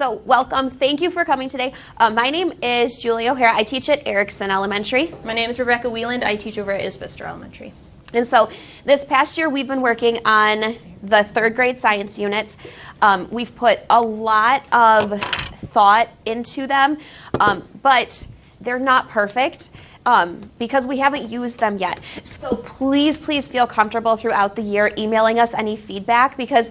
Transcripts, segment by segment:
So welcome. Thank you for coming today. My name is Julie O'Hara. I teach at Erickson Elementary. My name is Rebecca Wieland. I teach over at Isbister Elementary. And so this past year, we've been working on the third grade science units. We've put a lot of thought into them, but they're not perfect because we haven't used them yet. So please feel comfortable throughout the year emailing us any feedback, because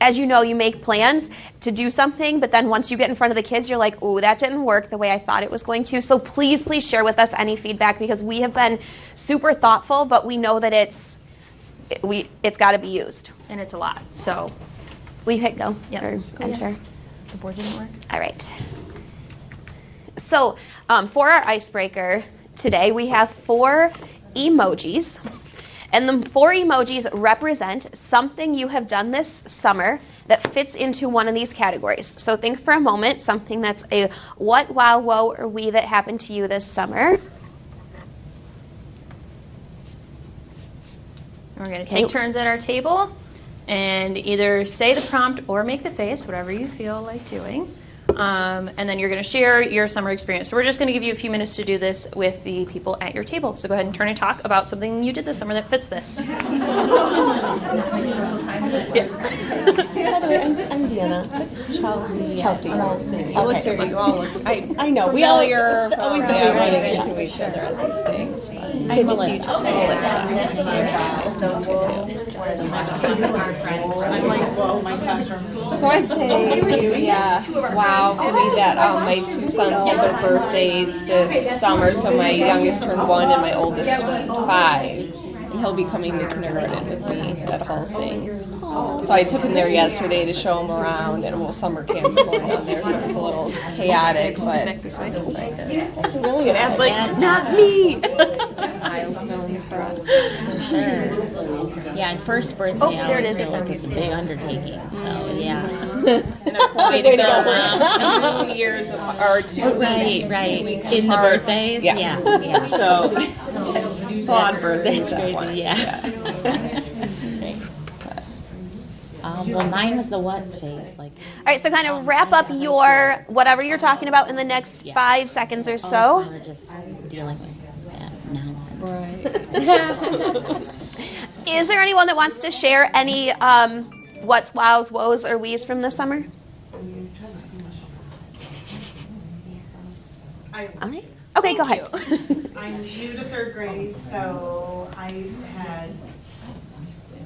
as you know, you make plans to do something, but then once you get in front of the kids, you're like, oh, that didn't work the way I thought it was going to. So please share with us any feedback, because we have been super thoughtful, but we know that it's got to be used. And it's a lot, so. We hit go Yep. or enter. The board didn't work? All right. So for our icebreaker today, we have 4 emojis. And the 4 emojis represent something you have done this summer that fits into one of these categories. So think for a moment, something that's a what, wow, whoa, or we that happened to you this summer. We're going to take turns at our table and either say the prompt or make the face, whatever you feel like doing. And then you're going to share your summer experience. So we're just going to give you a few minutes to do this with the people at your table. So go ahead and turn and talk about something you did this summer that fits this. By the way, I'm Deanna. Chelsea. You look here, you all look I know. We all familiar. always Yeah, running into each other on these things. I'm Melissa. I'm like, whoa, my classroom. So I'd say, wow, for me that my 2 sons had their birthdays this summer. So my youngest turned 1 and my oldest turned 5. And he'll be coming to kindergarten with me at Halsing. So I took him there yesterday to show him around, and summer camp's going on there, so it was a little chaotic, but I'm excited. That's really good. Dad's like, not me. Milestones for us. For sure. Yeah, and first birthday, I there it always is. feel like it's a big undertaking. So yeah. And of course, they're 2 years apart, or 2 weeks. Right. 2 weeks In the apart. birthdays. Yeah. Yeah. So it's a lot of birthdays. That's that crazy. one. Yeah. That's great. Well, mine was the what face, like. All right, so kind of wrap up your whatever you're talking about in the next 5 seconds or All so. summer just dealing with nonsense. Right. Is there anyone that wants to share any what's, wows, woes, or we's from this summer? All right. Okay, go ahead. I'm new to 3rd grade, so I had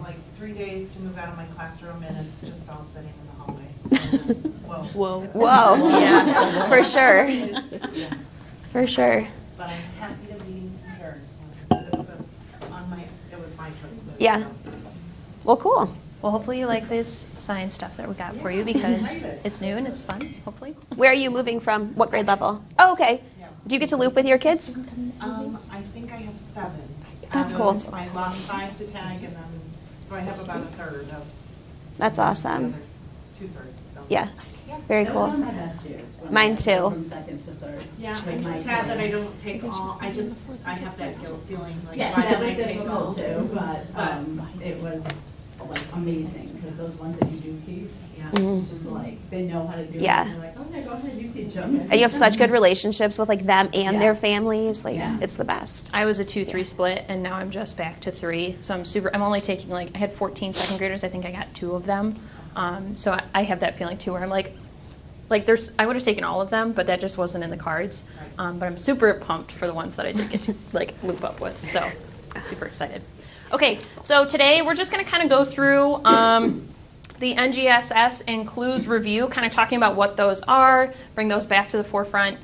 like 3 days to move out of my classroom, and it's just all sitting in the hallway. So, whoa. Whoa. Yeah. For sure. For sure. But I'm happy to be returned. So it was my choice. But, Yeah. Well, cool. Well, hopefully you like this science stuff that we got for you, because it's new and it's fun, hopefully. Where are you moving from? What grade level? Oh, okay. Do you get to loop with your kids? I think I have 7. That's cool. I lost 5 to tag, and then so I have about a third of That's the awesome. other 2/3. So. Yeah. Very cool. Mine too. From second to third. Yeah, I'm just sad that I don't take all. I have that guilt feeling like, Yeah, why that didn't was I take all? difficult too, but it was like amazing, because those ones that you do keep, just like, they know how to do it. Yeah. And you're like, okay, go ahead, you teach them. And you have such good relationships with like them and their families. Like Yeah. it's the best. I was a 2-3 split, and now I'm just back to 3. So I'm only taking I had 14 second graders. I think I got 2 of them. So I have that feeling too, where I'm like I would have taken all of them, but that just wasn't in the cards. But I'm super pumped for the ones that I did get to loop up with. So I'm super excited. Okay, so today we're just going to kind of go through the NGSS and clues review, kind of talking about what those are, bring those back to the forefront,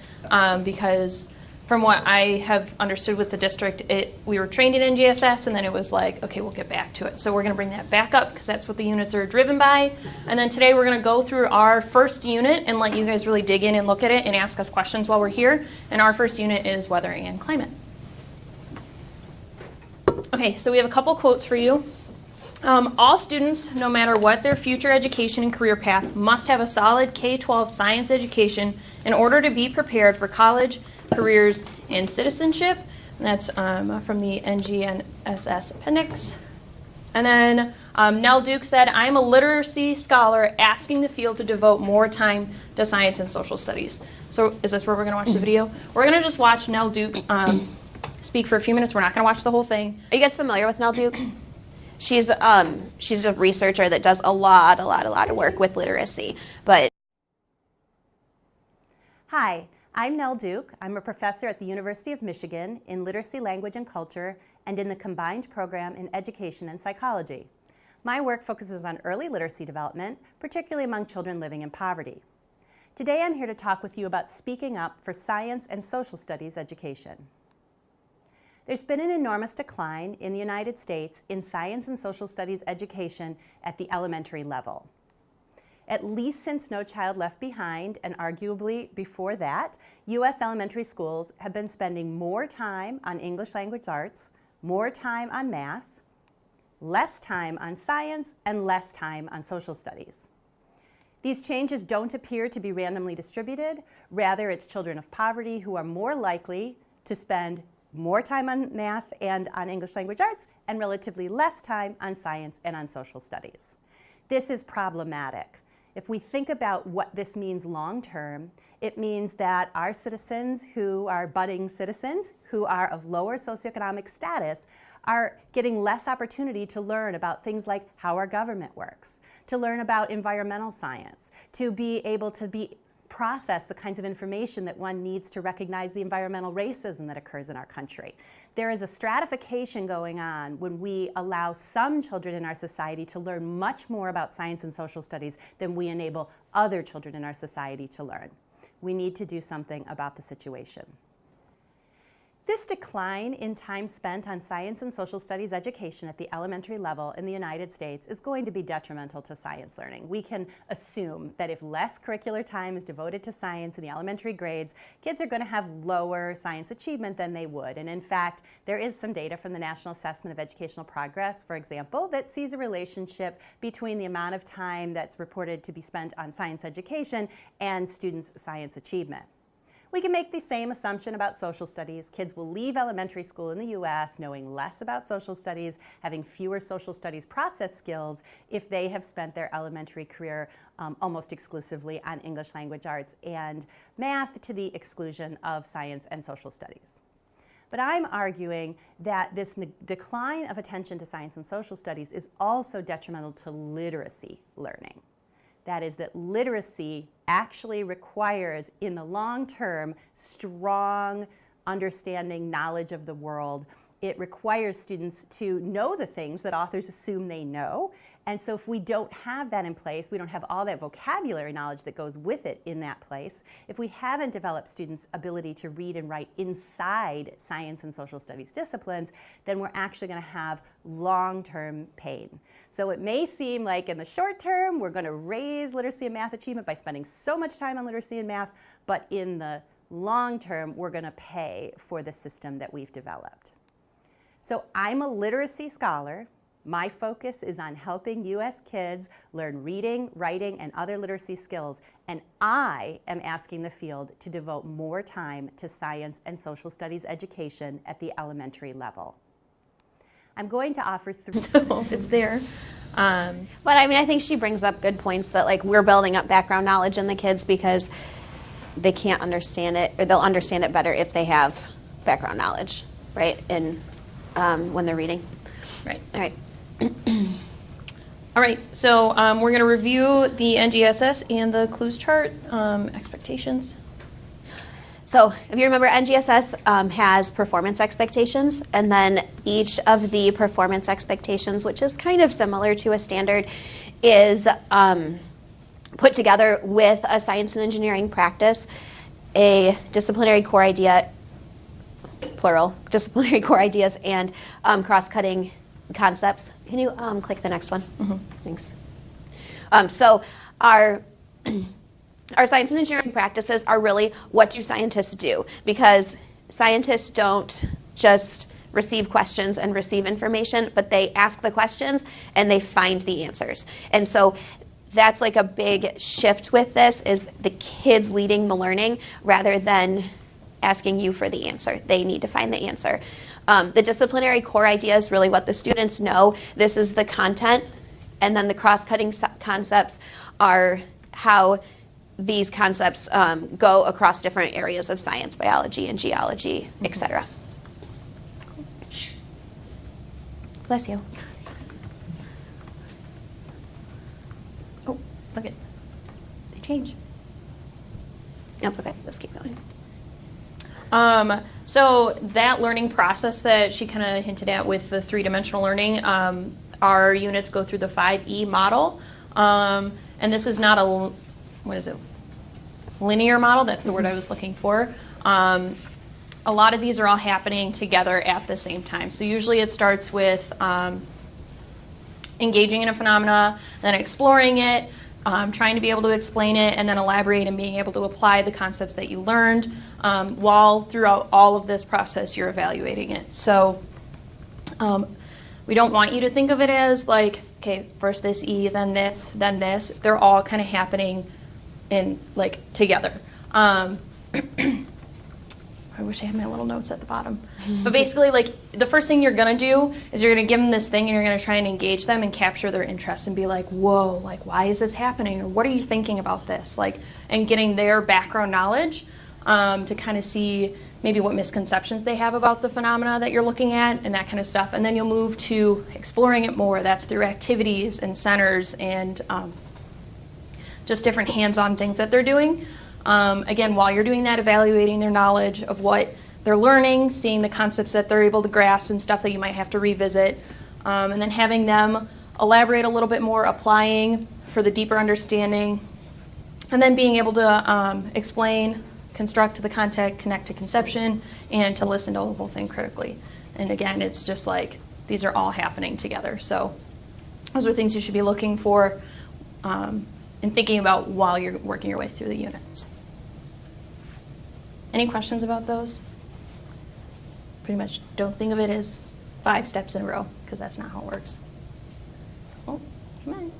because from what I have understood with the district, we were trained in NGSS, and then it was like, okay, we'll get back to it. So we're going to bring that back up, because that's what the units are driven by. And then today we're going to go through our first unit and let you guys really dig in and look at it and ask us questions while we're here. And our first unit is weather and climate. Okay, so we have a couple quotes for you. All students, no matter what their future education and career path, must have a solid K-12 science education in order to be prepared for college, careers, and citizenship. And that's from the NGSS appendix. And then Nell Duke said, I'm a literacy scholar asking the field to devote more time to science and social studies. So is this where we're going to watch the video? We're going to just watch Nell Duke speak for a few minutes. We're not going to watch the whole thing. Are you guys familiar with Nell Duke? She's a researcher that does a lot of work with literacy. But Hi, I'm Nell Duke. I'm a professor at the University of Michigan in Literacy, Language, and Culture and in the combined program in Education and Psychology. My work focuses on early literacy development, particularly among children living in poverty. Today I'm here to talk with you about speaking up for science and social studies education. There's been an enormous decline in the United States in science and social studies education at the elementary level. At least since No Child Left Behind, and arguably before that, U.S. elementary schools have been spending more time on English language arts, more time on math, less time on science, and less time on social studies. These changes don't appear to be randomly distributed. Rather, it's children of poverty who are more likely to spend more time on math and on English language arts and relatively less time on science and on social studies. This is problematic. If we think about what this means long term, it means that our citizens who are budding citizens, who are of lower socioeconomic status, are getting less opportunity to learn about things like how our government works, to learn about environmental science, to be able to process the kinds of information that one needs to recognize the environmental racism that occurs in our country. There is a stratification going on when we allow some children in our society to learn much more about science and social studies than we enable other children in our society to learn. We need to do something about the situation. This decline in time spent on science and social studies education at the elementary level in the United States is going to be detrimental to science learning. We can assume that if less curricular time is devoted to science in the elementary grades, kids are going to have lower science achievement than they would. And in fact, there is some data from the National Assessment of Educational Progress, for example, that sees a relationship between the amount of time that's reported to be spent on science education and students' science achievement. We can make the same assumption about social studies. Kids will leave elementary school in the U.S. knowing less about social studies, having fewer social studies process skills if they have spent their elementary career almost exclusively on English language arts and math to the exclusion of science and social studies. But I'm arguing that this decline of attention to science and social studies is also detrimental to literacy learning. That is, that literacy actually requires, in the long term, strong understanding, knowledge of the world. It requires students to know the things that authors assume they know. And so if we don't have that in place, we don't have all that vocabulary knowledge that goes with it in that place, if we haven't developed students' ability to read and write inside science and social studies disciplines, then we're actually going to have long-term pain. So it may seem like in the short term, we're going to raise literacy and math achievement by spending so much time on literacy and math, but in the long term, we're going to pay for the system that we've developed. So I'm a literacy scholar. My focus is on helping U.S. kids learn reading, writing, and other literacy skills, and I am asking the field to devote more time to science and social studies education at the elementary level. I'm going to offer three. So it's there. But I mean, I think she brings up good points that like we're building up background knowledge in the kids because they can't understand it, or they'll understand it better if they have background knowledge, right? And when they're reading. Right. All right. All right, so we're going to review the NGSS and the clues chart expectations. So if you remember, NGSS has performance expectations, and then each of the performance expectations, which is kind of similar to a standard, is put together with a science and engineering practice, a disciplinary core idea, plural, disciplinary core ideas, and cross-cutting concepts. Can you click the next one? Mm-hmm. Thanks. So our science and engineering practices are really what do scientists do? Because scientists don't just receive questions and receive information, but they ask the questions and they find the answers. And so that's like a big shift with this, is the kids leading the learning rather than asking you for the answer. They need to find the answer. The disciplinary core idea is really what the students know. This is the content, and then the cross-cutting concepts are how these concepts go across different areas of science, biology, and geology, etc. Bless you. Oh, look at, they change. That's okay. Let's keep going. So that learning process that she kind of hinted at with the three-dimensional learning, our units go through the 5E model. And this is not a, linear model. That's the word I was looking for. A lot of these are all happening together at the same time. So usually it starts with engaging in a phenomena, then exploring it, trying to be able to explain it, and then elaborate and being able to apply the concepts that you learned, while throughout all of this process you're evaluating it. So we don't want you to think of it as like, okay, first this E, then this, then this. They're all kind of happening in like together. I wish I had my little notes at the bottom. But basically, like, the first thing you're going to do is you're going to give them this thing and you're going to try and engage them and capture their interest and be like, whoa, like, why is this happening? Or what are you thinking about this? Like, and getting their background knowledge to kind of see maybe what misconceptions they have about the phenomena that you're looking at and that kind of stuff. And then you'll move to exploring it more. That's through activities and centers and just different hands-on things that they're doing. Again, while you're doing that, evaluating their knowledge of what they're learning, seeing the concepts that they're able to grasp and stuff that you might have to revisit, and then having them elaborate a little bit more, applying for the deeper understanding, and then being able to explain, construct the content, connect to conception, and to listen to the whole thing critically. And again, it's just like these are all happening together. So those are things you should be looking for and thinking about while you're working your way through the units. Any questions about those? Pretty much don't think of it as 5 steps in a row, because that's not how it works. Oh, come on.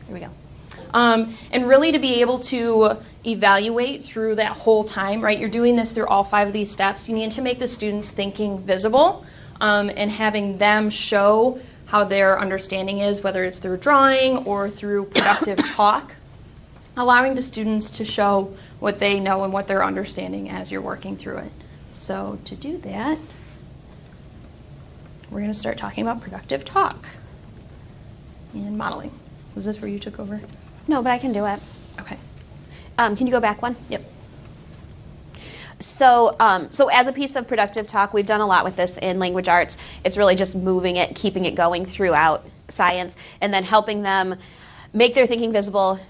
Here we go. And really to be able to evaluate through that whole time, right? You're doing this through all 5 of these steps. You need to make the students' thinking visible and having them show how their understanding is, whether it's through drawing or through productive talk, allowing the students to show what they know and what they're understanding as you're working through it. So to do that, we're going to start talking about productive talk and modeling. Was this where you took over? No, but I can do it. Okay. Can you go back one? Yep. So as a piece of productive talk, we've done a lot with this in language arts. It's really just moving it, keeping it going throughout science, and then helping them make their thinking visible,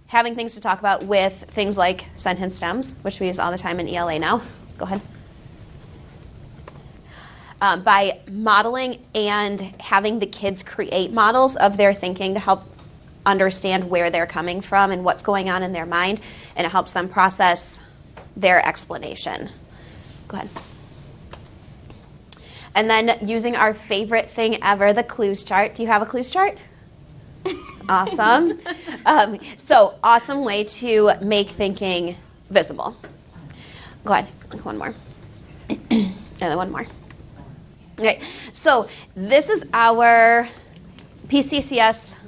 having things to talk about with things like sentence stems, which we use all the time in ELA now. Go ahead. By modeling and having the kids create models of their thinking to help understand where they're coming from and what's going on in their mind, and it helps them process their explanation. Go ahead. And then using our favorite thing ever, the clues chart. Do you have a clues chart? Awesome. So awesome way to make thinking visible. Go ahead, one more. And then one more. Okay, so this is our PCCS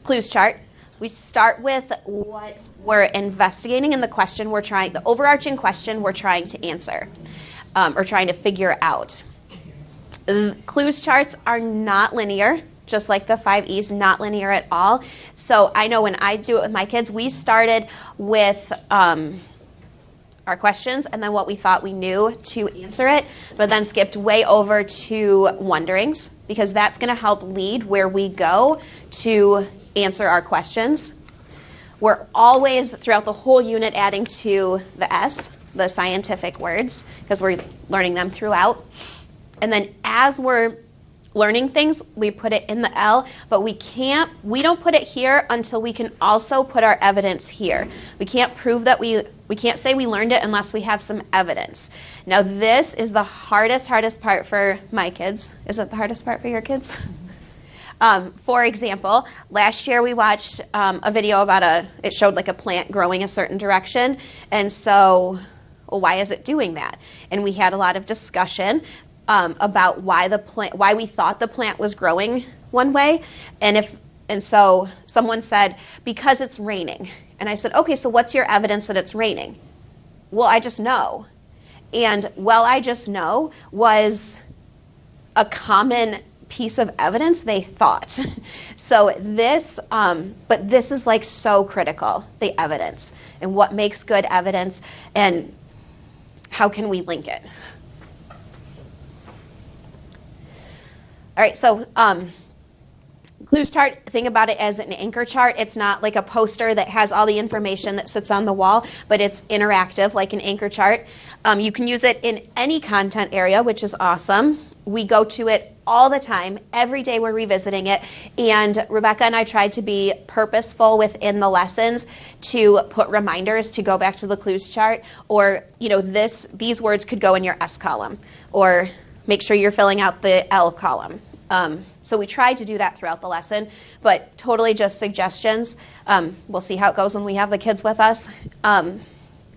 clues chart. We start with what we're investigating in the question the overarching question we're trying to answer or trying to figure out. Clues charts are not linear, just like the 5Es, not linear at all. So I know when I do it with my kids, we started with our questions and then what we thought we knew to answer it, but then skipped way over to wonderings, because that's going to help lead where we go to answer our questions. We're always, throughout the whole unit, adding to the S, the scientific words, because we're learning them throughout. And then as we're learning things, we put it in the L, but we don't put it here until we can also put our evidence here. We can't prove that we can't say we learned it unless we have some evidence. Now this is the hardest part for my kids. Is it the hardest part for your kids? For example, last year we watched a video about it showed like a plant growing a certain direction. And so well, why is it doing that? And we had a lot of discussion about why we thought the plant was growing one way. And so someone said, because it's raining. And I said, okay, so what's your evidence that it's raining? Well, I just know. And well, I just know was a common piece of evidence they thought. So this, but this is like so critical, the evidence, and what makes good evidence, and how can we link it? All right, so clues chart, think about it as an anchor chart. It's not like a poster that has all the information that sits on the wall, but it's interactive like an anchor chart. You can use it in any content area, which is awesome. We go to it all the time. Every day we're revisiting it. And Rebecca and I tried to be purposeful within the lessons to put reminders to go back to the clues chart, or, these words could go in your S column, or make sure you're filling out the L column. So we tried to do that throughout the lesson, but totally just suggestions. We'll see how it goes when we have the kids with us.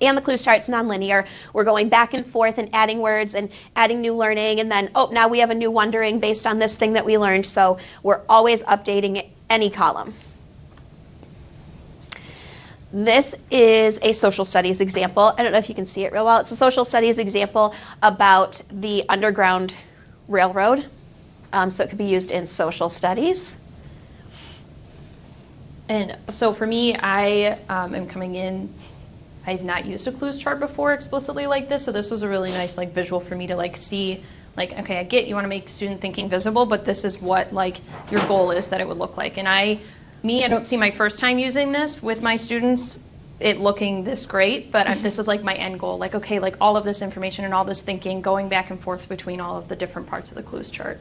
And the clues chart's nonlinear. We're going back and forth and adding words and adding new learning, and then, now we have a new wondering based on this thing that we learned. So we're always updating any column. This is a social studies example. I don't know if you can see it real well. It's a social studies example about the Underground Railroad. So it could be used in social studies. And so for me, I am coming in, I've not used a clues chart before explicitly like this, so this was a really nice visual for me to see, okay, I get you want to make student thinking visible, but this is what your goal is that it would look like. And I don't see my first time using this with my students it looking this great, but this is my end goal. Okay, all of this information and all this thinking going back and forth between all of the different parts of the clues chart.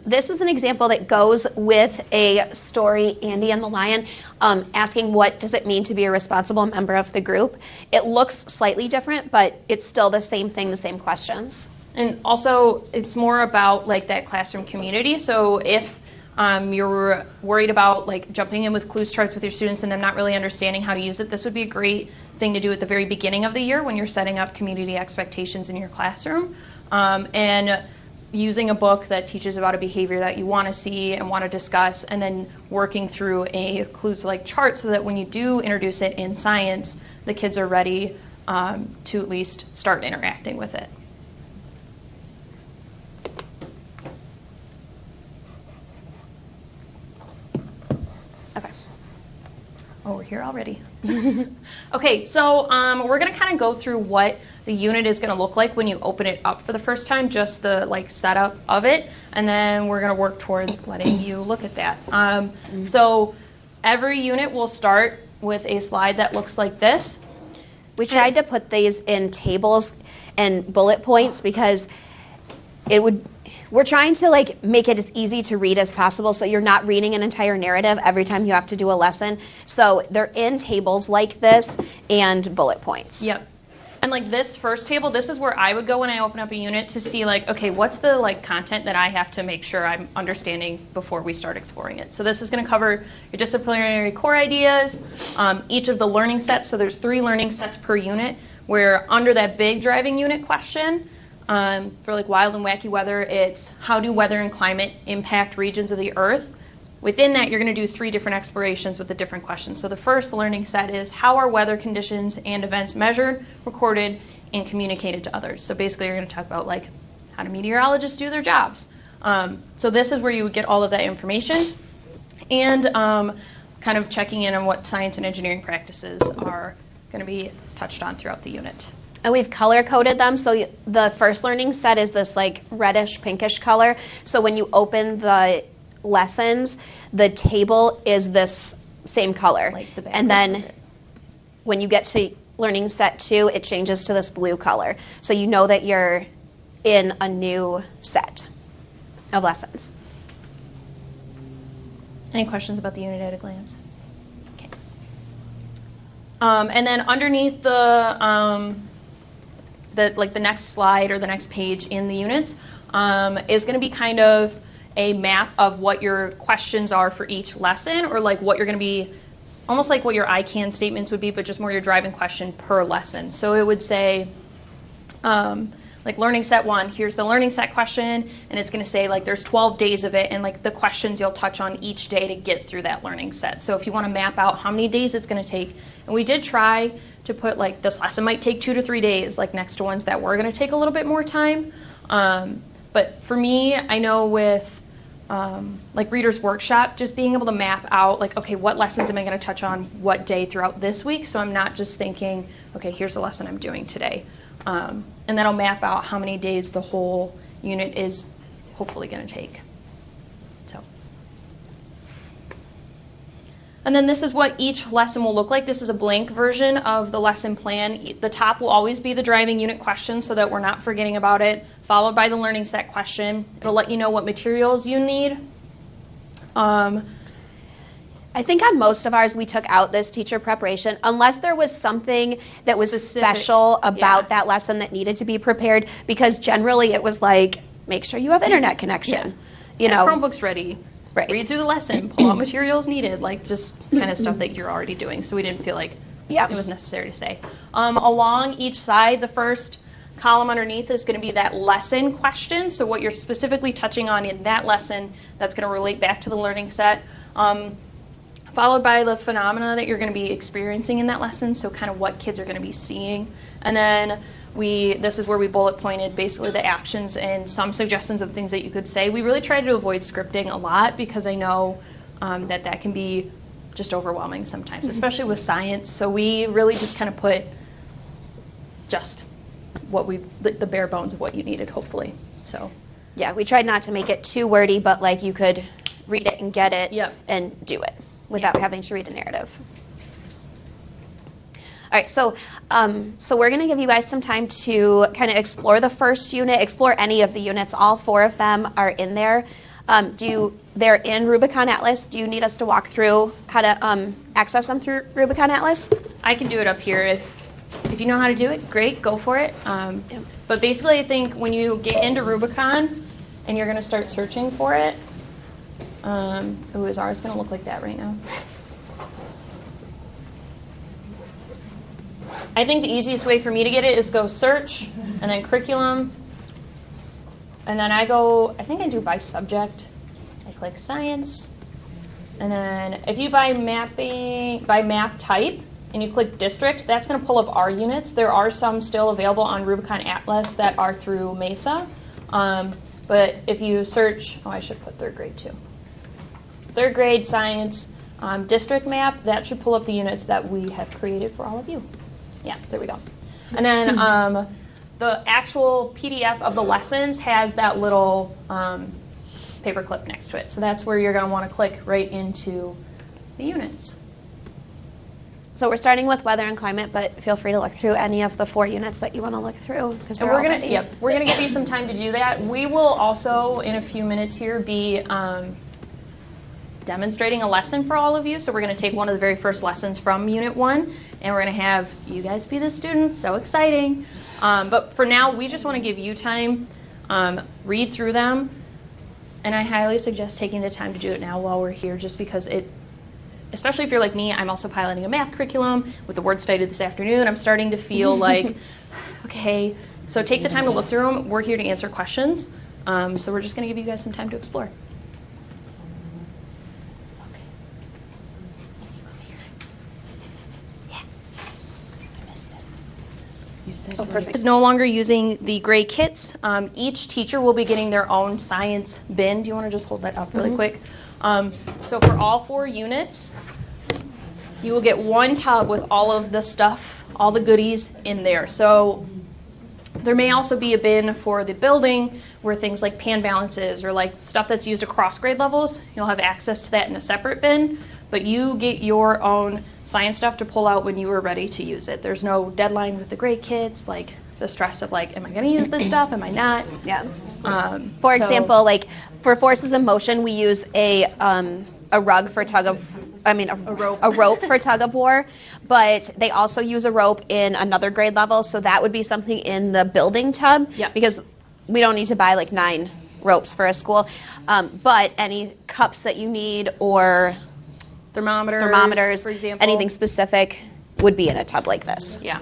This is an example that goes with a story, Andy and the Lion, asking what does it mean to be a responsible member of the group. It looks slightly different, but it's still the same thing, the same questions. And also, it's more about that classroom community. So if you're worried about jumping in with clues charts with your students and them not really understanding how to use it, this would be a great thing to do at the very beginning of the year when you're setting up community expectations in your classroom. And using a book that teaches about a behavior that you want to see and want to discuss, and then working through a clues-like chart so that when you do introduce it in science, the kids are ready to at least start interacting with it. Okay. Oh, we're here already. Okay, so we're going to kind of go through what the unit is going to look like when you open it up for the first time, just the setup of it, and then we're going to work towards letting you look at that. So every unit will start with a slide that looks like this. We tried to put these in tables and bullet points because we're trying to make it as easy to read as possible, so you're not reading an entire narrative every time you have to do a lesson. So they're in tables like this and bullet points. Yep. And this first table, this is where I would go when I open up a unit to see okay, what's the content that I have to make sure I'm understanding before we start exploring it. So this is going to cover your disciplinary core ideas, each of the learning sets. So there's 3 learning sets per unit, where under that big driving unit question, for wild and wacky weather, it's how do weather and climate impact regions of the earth? Within that, you're going to do 3 different explorations with the different questions. So the first learning set is how are weather conditions and events measured, recorded, and communicated to others? So basically, you're going to talk about how do meteorologists do their jobs? So this is where you would get all of that information, and kind of checking in on what science and engineering practices are going to be touched on throughout the unit. And we've color coded them. So the first learning set is this reddish pinkish color. So when you open the lessons, the table is this same color. And then when you get to learning set 2, it changes to this blue color. So you know that you're in a new set of lessons. Any questions about the unit at a glance? Okay. And then underneath the next slide or the next page in the units is going to be kind of a map of what your questions are for each lesson, or what you're going to be almost like what your I can statements would be, but just more your driving question per lesson. So it would say, like learning set 1, here's the learning set question, and it's going to say like there's 12 days of it, and like the questions you'll touch on each day to get through that learning set. So if you want to map out how many days it's going to take, and we did try to put like this lesson might take 2 to 3 days, like next to ones that were going to take a little bit more time. But for me, I know with like Reader's Workshop, just being able to map out like, okay, what lessons am I going to touch on what day throughout this week? So I'm not just thinking, okay, here's the lesson I'm doing today. And that'll map out how many days the whole unit is hopefully going to take. So. And then this is what each lesson will look like. This is a blank version of the lesson plan. The top will always be the driving unit question so that we're not forgetting about it, followed by the learning set question. It'll let you know what materials you need. I think on most of ours, we took out this teacher preparation, unless there was something that was Specific, special about yeah. that lesson that needed to be prepared, because generally it was like, make sure you have internet connection. You know, Chromebook's ready. Right. Read through the lesson, pull out materials needed, like just kind of stuff that you're already doing. So we didn't feel like Yep. it was necessary to say. Along each side, the first column underneath is going to be that lesson question. So what you're specifically touching on in that lesson, that's going to relate back to the learning set. Followed by the phenomena that you're going to be experiencing in that lesson, so kind of what kids are going to be seeing. And then this is where we bullet pointed basically the actions and some suggestions of things that you could say. We really try to avoid scripting a lot because I know that can be just overwhelming sometimes, especially with science. So we really just kind of put just what the bare bones of what you needed, hopefully. So yeah, we tried not to make it too wordy, but like you could read it and get it Yep. and do it without having to read a narrative. All right, so we're going to give you guys some time to kind of explore the first unit, explore any of the units. All 4 of them are in there. They're in Rubicon Atlas. Do you need us to walk through how to access them through Rubicon Atlas? I can do it up here. If you know how to do it, great, go for it. But basically, I think when you get into Rubicon and you're going to start searching for it, is ours going to look like that right now? I think the easiest way for me to get it is go search and then curriculum. And then I think I do by subject. I click science. And then if you by map type and you click district, that's going to pull up our units. There are some still available on Rubicon Atlas that are through MESA. But if you search, I should put 3rd grade too. 3rd grade science district map, that should pull up the units that we have created for all of you. Yeah, there we go. And then the actual PDF of the lessons has that little paper clip next to it. So that's where you're going to want to click right into the units. So we're starting with weather and climate, but feel free to look through any of the 4 units that you want to look through. And we're gonna give you some time to do that. We will also, in a few minutes here, be demonstrating a lesson for all of you. So we're going to take one of the very first lessons from Unit 1, and we're going to have you guys be the students. So exciting. But for now, we just want to give you time, read through them, and I highly suggest taking the time to do it now while we're here, just because especially if you're like me, I'm also piloting a math curriculum with the word study this afternoon. I'm starting to feel like, okay, so take the time to look through them. We're here to answer questions. So we're just going to give you guys some time to explore. Is no longer using the gray kits. Each teacher will be getting their own science bin. Do you want to just hold that up really quick? So for all 4 units, you will get one tub with all of the stuff, all the goodies in there. So there may also be a bin for the building where things like pan balances or like stuff that's used across grade levels, you'll have access to that in a separate bin, but you get your own science stuff to pull out when you are ready to use it. There's no deadline with the grade kits, like the stress of like, am I going to use this stuff? Am I not? Yeah. For example, like for forces in motion, we use a rug for a rope for tug of war, but they also use a rope in another grade level, so that would be something in the building tub. Yep. Because we don't need to buy like 9 ropes for a school, but any cups that you need or thermometers, for example. anything specific would be in a tub like this. Yeah.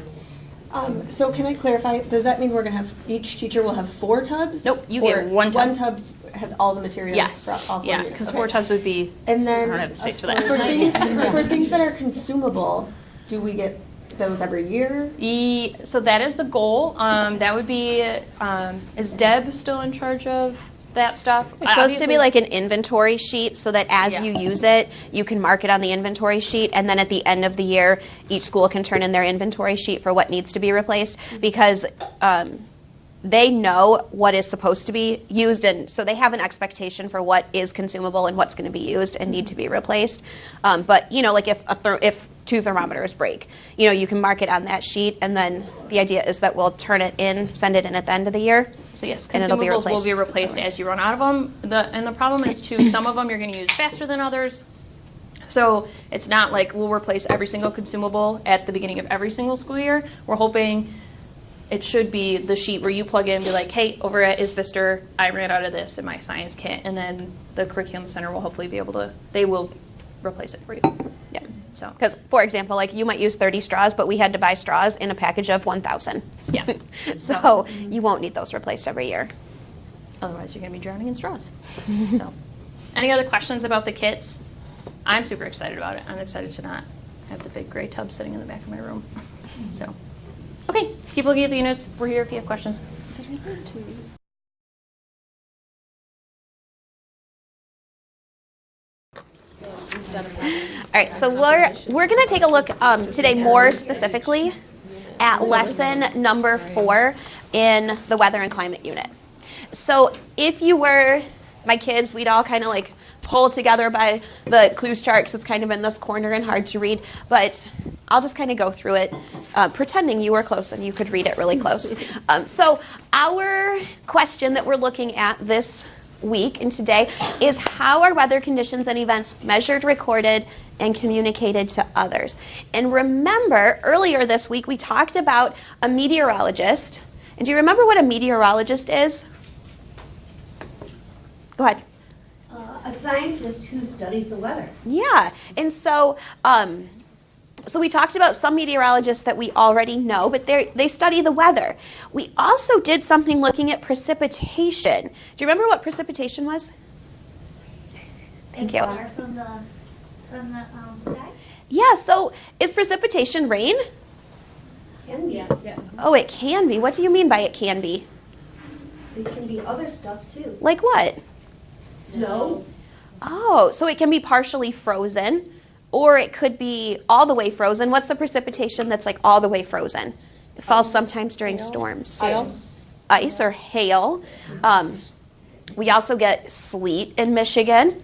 So can I clarify, does that mean we're gonna have, each teacher will have 4 tubs? Nope, you get Or one tub. One tub has all the materials Yes. for all 4 Yeah, years? because Okay. 4 tubs would be. And then, I don't have the space for that. for things that are consumable, do we get those every year? So that is the goal. That would be. Is Deb still in charge of that stuff? There's supposed to be Obviously- like an inventory sheet so that as you Yes. use it, you can mark it on the inventory sheet, and then at the end of the year, each school can turn in their inventory sheet for what needs to be replaced, because they know what is supposed to be used, and so they have an expectation for what is consumable and what's going to be used and need to be replaced. But like if 2 thermometers break, you can mark it on that sheet, and then the idea is that we'll turn it in, send it in at the end of the year. So yes, and it'll be consumables will be replaced. replaced as you run out of them. And the problem is too, some of them you're going to use faster than others. So it's not like we'll replace every single consumable at the beginning of every single school year. We're hoping it should be the sheet where you plug in and be like, hey, over at ISBISTER, I ran out of this in my science kit. And then the curriculum center will hopefully be able to, they will replace it for you. Yeah. So, Because, for example, like you might use 30 straws, but we had to buy straws in a package of 1,000. yeah. So you won't need those replaced every year. Otherwise, you're going to be drowning in straws. So, any other questions about the kits? I'm super excited about it. I'm excited to not have the big gray tub sitting in the back of my room. So, okay, keep looking at the units. We're here if you have questions. All right, so we're going to take a look today more specifically at lesson number 4 in the weather and climate unit. So if you were my kids, we'd all kind of like pull together by the clues chart because it's kind of in this corner and hard to read, but I'll just kind of go through it, pretending you were close and you could read it really close. So our question that we're looking at this week and today is how are weather conditions and events measured, recorded, and communicated to others? And remember, earlier this week we talked about a meteorologist. And do you remember what a meteorologist is? Go ahead. A scientist who studies the weather. Yeah, and so so we talked about some meteorologists that we already know, but they study the weather. We also did something looking at precipitation. Do you remember what precipitation was? Thank you. Water from the sky? Yeah, so is precipitation rain? Can be. Oh, it can be. What do you mean by it can be? It can be other stuff too. Like what? Snow. Oh, so it can be partially frozen, or it could be all the way frozen. What's the precipitation that's like all the way frozen? It falls sometimes during storms. Ice or hail. We also get sleet in Michigan.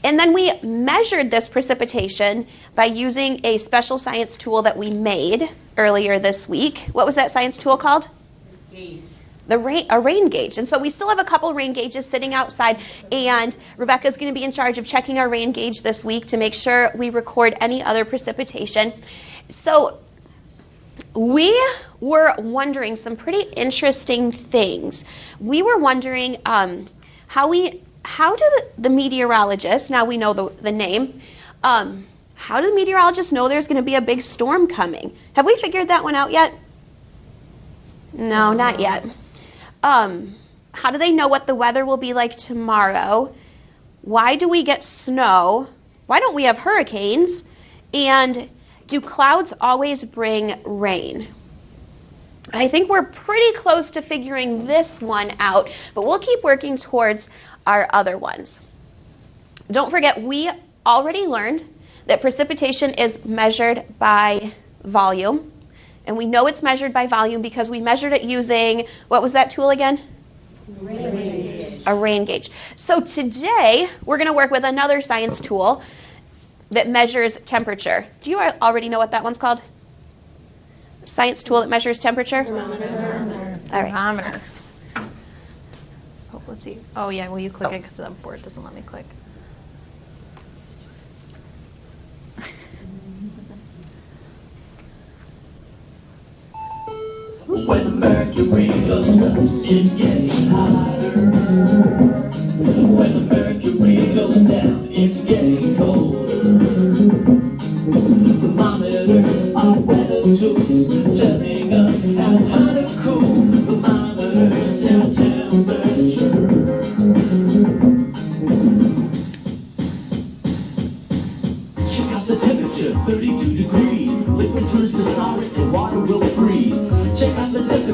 And then we measured this precipitation by using a special science tool that we made earlier this week. What was that science tool called? A rain gauge. And so we still have a couple rain gauges sitting outside, and Rebecca's going to be in charge of checking our rain gauge this week to make sure we record any other precipitation. So we were wondering some pretty interesting things. We were wondering how do the meteorologists, now we know the name, how do the meteorologists know there's going to be a big storm coming? Have we figured that one out yet? No, not yet. How do they know what the weather will be like tomorrow? Why do we get snow? Why don't we have hurricanes? And do clouds always bring rain? I think we're pretty close to figuring this one out, but we'll keep working towards our other ones. Don't forget, we already learned that precipitation is measured by volume. And we know it's measured by volume because we measured it using, what was that tool again? A rain gauge. So today, we're going to work with another science tool that measures temperature. Do you already know what that one's called? Science tool that measures temperature? Thermometer. All right. Thermometer. Oh, let's see. Oh, yeah, will you click it because the board doesn't let me click. When the mercury goes up, it's getting hotter. When the mercury goes down, it's getting colder.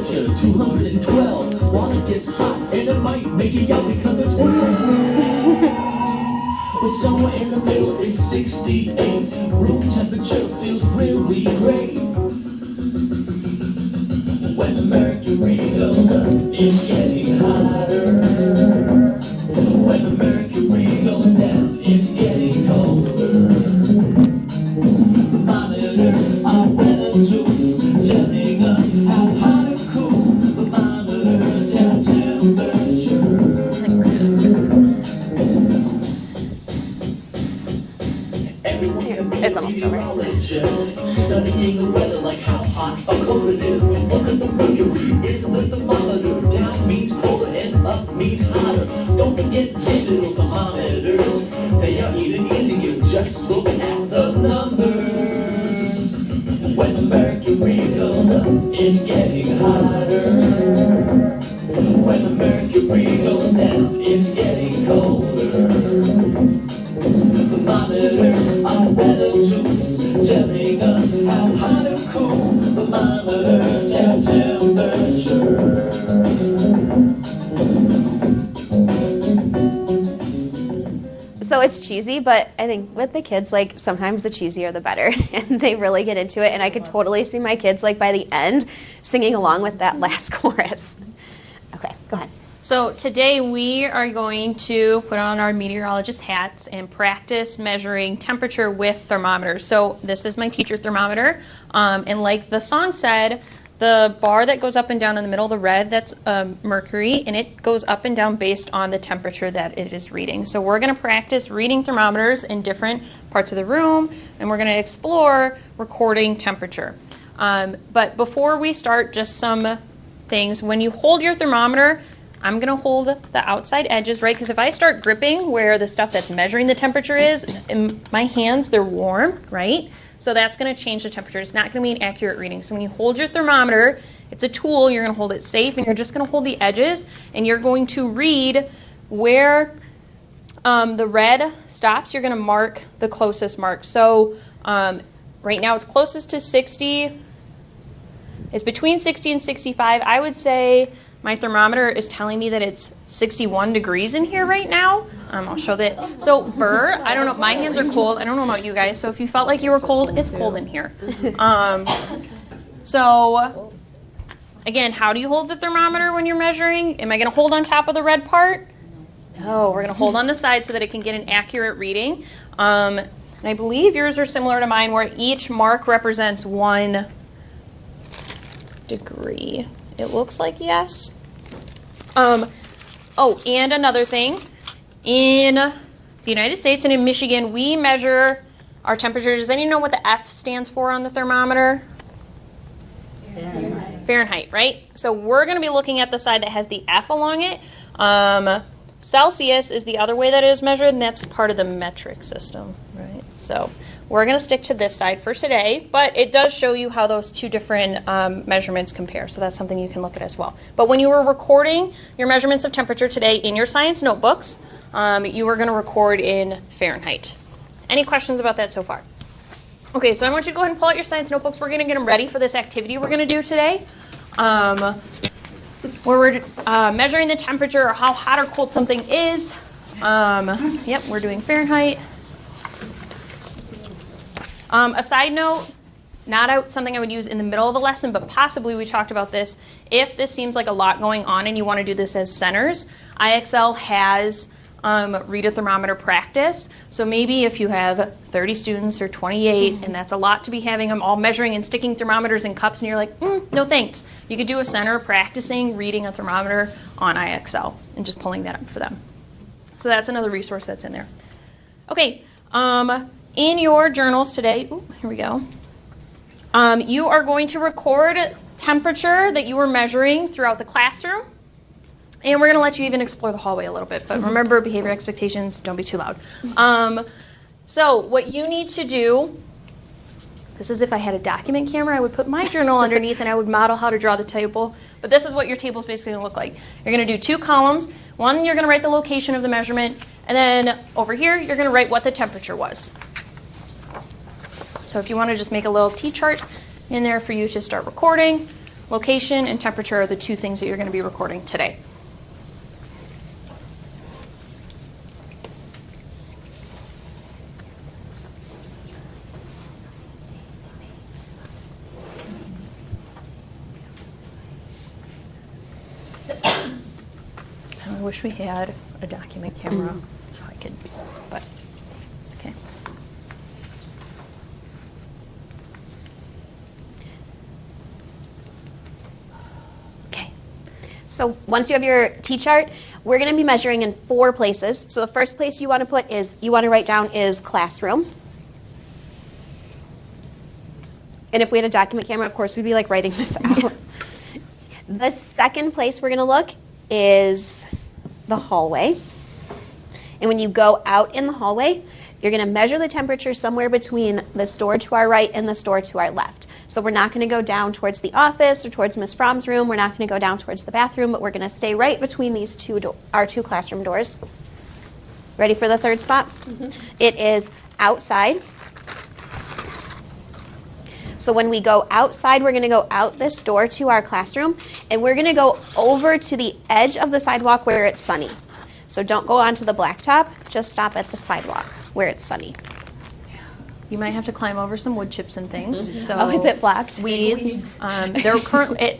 temperature 212. Water gets hot and it might make it out because it's but somewhere in the middle is 68. Room temperature feels really great. When the mercury goes up, it's getting hotter. When the mercury goes down, it's getting colder. Monitors are weather tools, telling us how hot it cools. The monitors tell temperature. It's almost over. Studying the weather like how hot or cold it is. Look at the mercury in the thermometer. Down means colder and up means hotter. Don't forget digital thermometers. They are even easier. Just look at the numbers. When the mercury goes up, it's getting hotter. When the mercury goes down, it's getting colder. The monitors are weather tools, telling us how hot it cools. The monitors tell temperature. So it's cheesy, but I think with the kids, like, sometimes the cheesier the better, and they really get into it, and I could totally see my kids, like, by the end, singing along with that last chorus. Okay, go ahead. So today we are going to put on our meteorologist hats and practice measuring temperature with thermometers. So this is my teacher thermometer, and like the song said, the bar that goes up and down in the middle, the red, that's mercury, and it goes up and down based on the temperature that it is reading. So we're going to practice reading thermometers in different parts of the room, and we're going to explore recording temperature. But before we start, just some things. When you hold your thermometer, I'm going to hold the outside edges, right? Because if I start gripping where the stuff that's measuring the temperature is, in my hands, they're warm, right? So that's going to change the temperature. It's not going to be an accurate reading. So when you hold your thermometer, it's a tool. You're going to hold it safe, and you're just going to hold the edges, and you're going to read where the red stops. You're going to mark the closest mark. So right now it's closest to 60. It's between 60 and 65. I would say my thermometer is telling me that it's 61 degrees in here right now. I'll show that. So Burr, I don't know, my hands are cold. I don't know about you guys. So if you felt like you were cold, it's cold in here. So again, how do you hold the thermometer when you're measuring? Am I going to hold on top of the red part? No, we're going to hold on the side so that it can get an accurate reading. And I believe yours are similar to mine, where each mark represents 1 degree. It looks like yes. Oh, and another thing. In the United States and in Michigan, we measure our temperature. Does anyone know what the F stands for on the thermometer? Fahrenheit, right? So we're going to be looking at the side that has the F along it. Celsius is the other way that it is measured, and that's part of the metric system, right? So we're going to stick to this side for today, but it does show you how those two different measurements compare, so that's something you can look at as well. But when you were recording your measurements of temperature today in your science notebooks, you were going to record in Fahrenheit. Any questions about that so far? Okay, so I want you to go ahead and pull out your science notebooks. We're going to get them ready for this activity we're going to do today, where we're measuring the temperature or how hot or cold something is. Yep, we're doing Fahrenheit. A side note, not something I would use in the middle of the lesson, but possibly we talked about this. If this seems like a lot going on and you want to do this as centers, IXL has read a thermometer practice. So maybe if you have 30 students or 28, and that's a lot to be having them all measuring and sticking thermometers in cups, and you're like, no thanks. You could do a center practicing reading a thermometer on IXL and just pulling that up for them. So that's another resource that's in there. Okay, in your journals today, here we go. You are going to record temperature that you were measuring throughout the classroom. And we're going to let you even explore the hallway a little bit. But remember, behavior expectations, don't be too loud. So what you need to do, this is if I had a document camera, I would put my journal underneath and I would model how to draw the table. But this is what your table is basically going to look like. You're going to do 2 columns. One, you're going to write the location of the measurement. And then over here, you're going to write what the temperature was. So if you want to just make a little T-chart in there for you to start recording. location and temperature are the two things that you're going to be recording today. I wish we had a document camera so I could, but it's okay. Okay. So once you have your T-chart, we're going to be measuring in 4 places. So the first place you want to put is, you want to write down is classroom. And if we had a document camera, of course, we'd be like writing this out. The second place we're going to look is the hallway. And when you go out in the hallway, you're going to measure the temperature somewhere between this door to our right and this door to our left. So we're not going to go down towards the office or towards Ms. Fromm's room. We're not going to go down towards the bathroom, but we're going to stay right between these our two classroom doors. Ready for the third spot? It is outside. So when we go outside, we're going to go out this door to our classroom, and we're going to go over to the edge of the sidewalk where it's sunny. So don't go onto the blacktop, just stop at the sidewalk where it's sunny. You might have to climb over some wood chips and things. So Oh, is it blocked? Weeds. They're currently,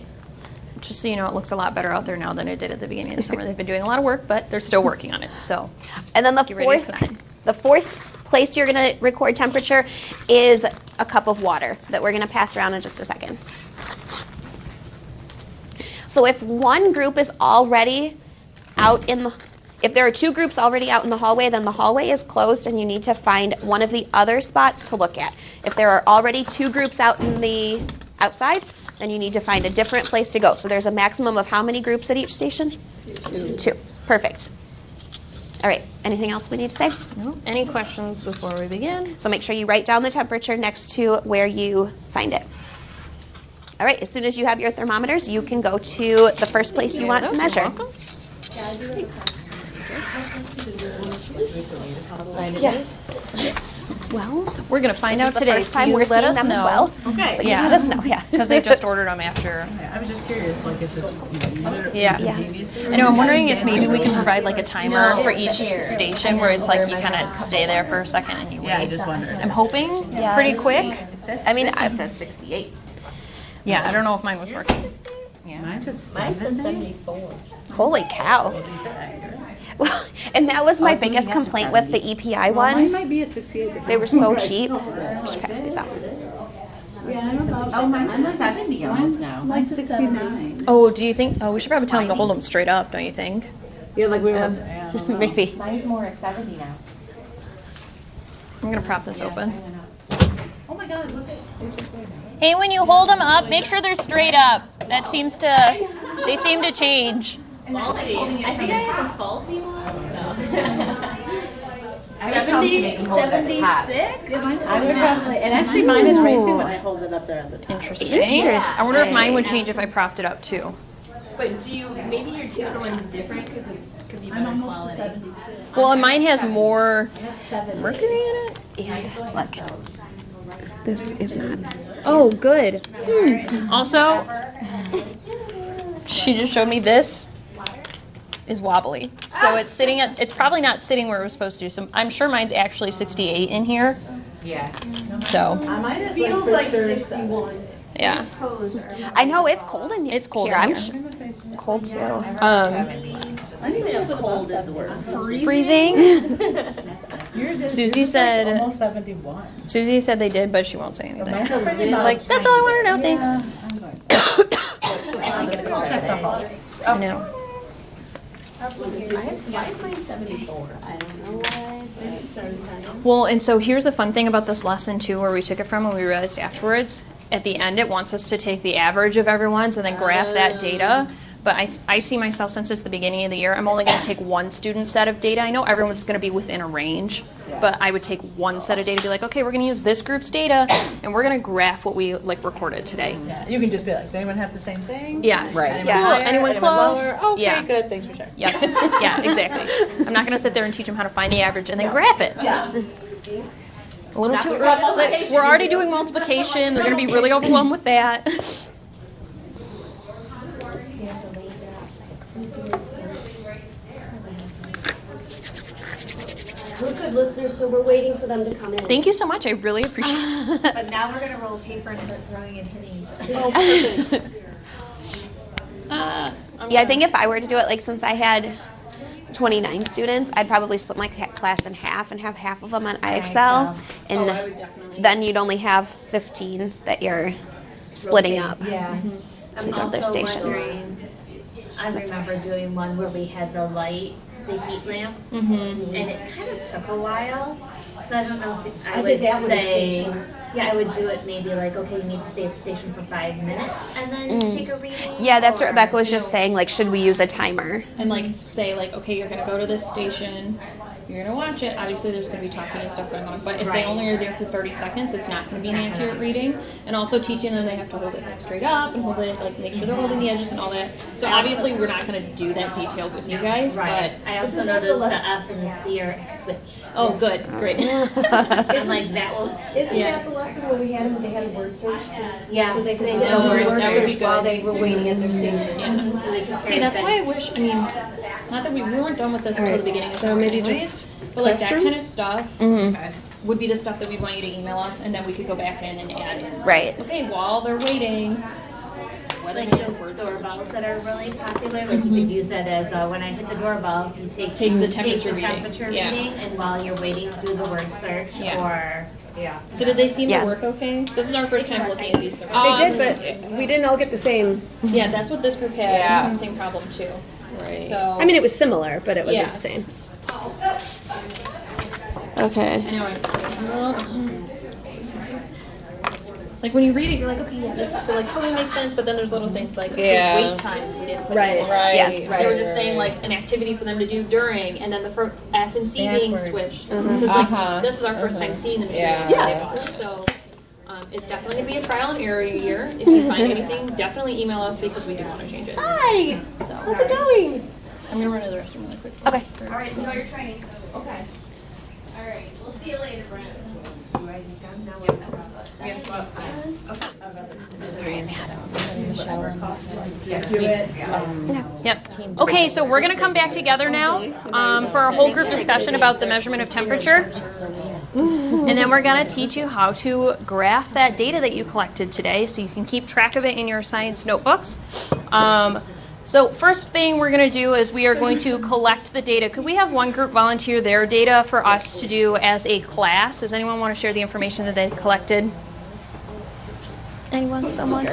just so you know, it looks a lot better out there now than it did at the beginning of the summer. They've been doing a lot of work, but they're still working on it. So, And then get ready to climb. the fourth place you're going to record temperature is a cup of water that we're going to pass around in just a second. So if one group is already out in the, if there are 2 groups already out in the hallway, then the hallway is closed and you need to find one of the other spots to look at. If there are already 2 groups out in the outside, then you need to find a different place to go. So there's a maximum of how many groups at each station? 2. Perfect. All right, anything else we need to say? No. Any questions before we begin? So make sure you write down the temperature next to where you find it. All right, as soon as you have your thermometers, you can go to the first place you want to measure. Yes. Well, we're going to find out This is the today. first time we're let seeing us them know. as well. Okay. So you Yeah. let us know, yeah. Because they just ordered them after. I was just curious, like if it's, you know, Yeah. instantaneously. I know, I'm wondering if maybe we can provide like a timer for each station where it's like you kind of stay there for a second and you Yeah, I wait. just wondered. I'm hoping pretty quick. I mean, I've said 68. Yeah, I don't know if mine was working. Mine said 70. Holy cow. Well, and that was my biggest complaint with the EPI ones. Mine might be at 68. They were so cheap. Just pass these out. Yeah, I don't know. Oh, mine's 70 almost now. Mine's 69. Oh, do you think? Oh, we should probably tell them to hold them straight up, don't you think? Yeah, like we were, I don't know. Maybe. Mine's more at 70 now. I'm gonna prop this open. Oh my God, look at, Hey, when you hold them up, make sure they're straight up. That seems to, they seem to change. I think I have a faulty one. I would tell them to maybe hold it at the top. I would probably, and actually mine is raising when I hold it up there at the top. Interesting. I wonder if mine would change if I propped it up too. But do you, maybe your teacher one's different because it could be I'm better almost quality. to 72. Well, and mine has more I have 7. mercury in it. And look, this is not. Oh, good. Also, she just showed me this is wobbly. So it's sitting at, it's probably not sitting where it was supposed to. So I'm sure mine's actually 68 in here. Yeah. So, Mine is Feels like like for sure 61. yeah. Toes are. I know it's cold in here. It's cold here. in I'm here. cold too. I think they have cold is the word. Freezing. Yours is Susie yours is said- almost 71. Susie said they did, but she won't say anything. Mine's a pretty She's much- like, that's all I want to know, thanks. I'm going. Check the hall. I know. Well, and so here's the fun thing about this lesson too, where we took it from, and we realized afterwards, at the end, it wants us to take the average of everyone's and then graph that data. But I see myself, since it's the beginning of the year, I'm only going to take one student set of data. I know everyone's going to be within a range, but I would take one set of data, be like, okay, we're going to use this group's data, and we're going to graph what we like recorded today. Yeah, you can just be like, does anyone have the same thing? Yes. Anyone Yeah. higher? Anyone close? Lower? Okay, Yeah. good, thanks for checking. Yep. Yeah, exactly. I'm not going to sit there and teach them how to find the average and then graph it. Yeah. A little too early. We're already doing multiplication. They're going to be really overwhelmed with that. We're good listeners, so we're waiting for them to come in. Thank you so much. I really appreciate it. But now we're gonna roll paper and start throwing and hitting. Yeah, I think if I were to do it, like since I had 29 students, I'd probably split my class in half and have half of them on iExcel. And Oh, I would definitely. then you'd only have 15 that you're splitting up Yeah. to I'm go to their also stations. wondering, I remember doing one where we had the light, the heat lamps, Mm-hmm. and it kind of took a while. So I don't know if I I would did that with the say, stations. yeah, I would do it maybe like, okay, you need to stay at the station for 5 minutes and then take a reading. Yeah, that's what or, Rebecca was you just know, saying, like, should we use a timer? And like say like, okay, you're gonna go to this station, you're gonna watch it. Obviously, there's gonna be talking and stuff going on. But if they Right. only are there for 30 seconds, it's not gonna be an accurate reading. And also teaching them they have to hold it like straight up and hold it like make sure they're holding the edges and all that. So obviously, we're not gonna do that detailed with you guys. Right. I also Isn't that the noticed the less- F and the C are switch. But oh, good, great. I'm like, that will. Isn't Yeah. that the lesson where we had them, they had a word search too? Yeah. So they could They sit did down a and word word that would be search while good. they were waiting at their station. Yeah. So they could See, that's why I wish. I mean, not that we weren't done with this until the beginning of so summer maybe anyways, just but like that classroom? kind of stuff would be the stuff that we'd want you to email us, and then we could go back in and add in. Right. Okay, while they're waiting, whether Like they have those word search. doorbells that are really popular, like you could use that as, when I hit the doorbell, you take the temperature reading. temperature Yeah. reading, and while you're waiting, do the word search, Yeah. or, yeah. So did they seem Yeah. to work okay? This is our first time looking at these. They did, but we didn't all get the same. Yeah, that's what this group had. Yeah. The same problem too. Right. So I mean, it was similar, but it wasn't Yeah. the same. Okay. anyway, like when you read it, you're like, okay, yeah, this so like totally makes sense. But then there's little things like okay, Yeah. wait time. We didn't put Right. that in. Right. Yeah. They were just saying like an activity for them to do during, and then the F and C being switched. Because like this is our first time seeing the materials Yeah. that they bought. So it's definitely gonna be a trial and error year. If you find anything, definitely email us because we do want to change it. Hi. So How's it going? I'm gonna run to the restroom really quick. Okay. All right, enjoy your training. Okay. All right, we'll see you later, Brent. Yep. Okay, so we're gonna come back together now for a whole group discussion about the measurement of temperature. And then we're gonna teach you how to graph that data that you collected today so you can keep track of it in your science notebooks. So first thing we're gonna do is we are going to collect the data. Could we have one group volunteer their data for us to do as a class? Does anyone want to share the information that they collected? Anyone? Someone?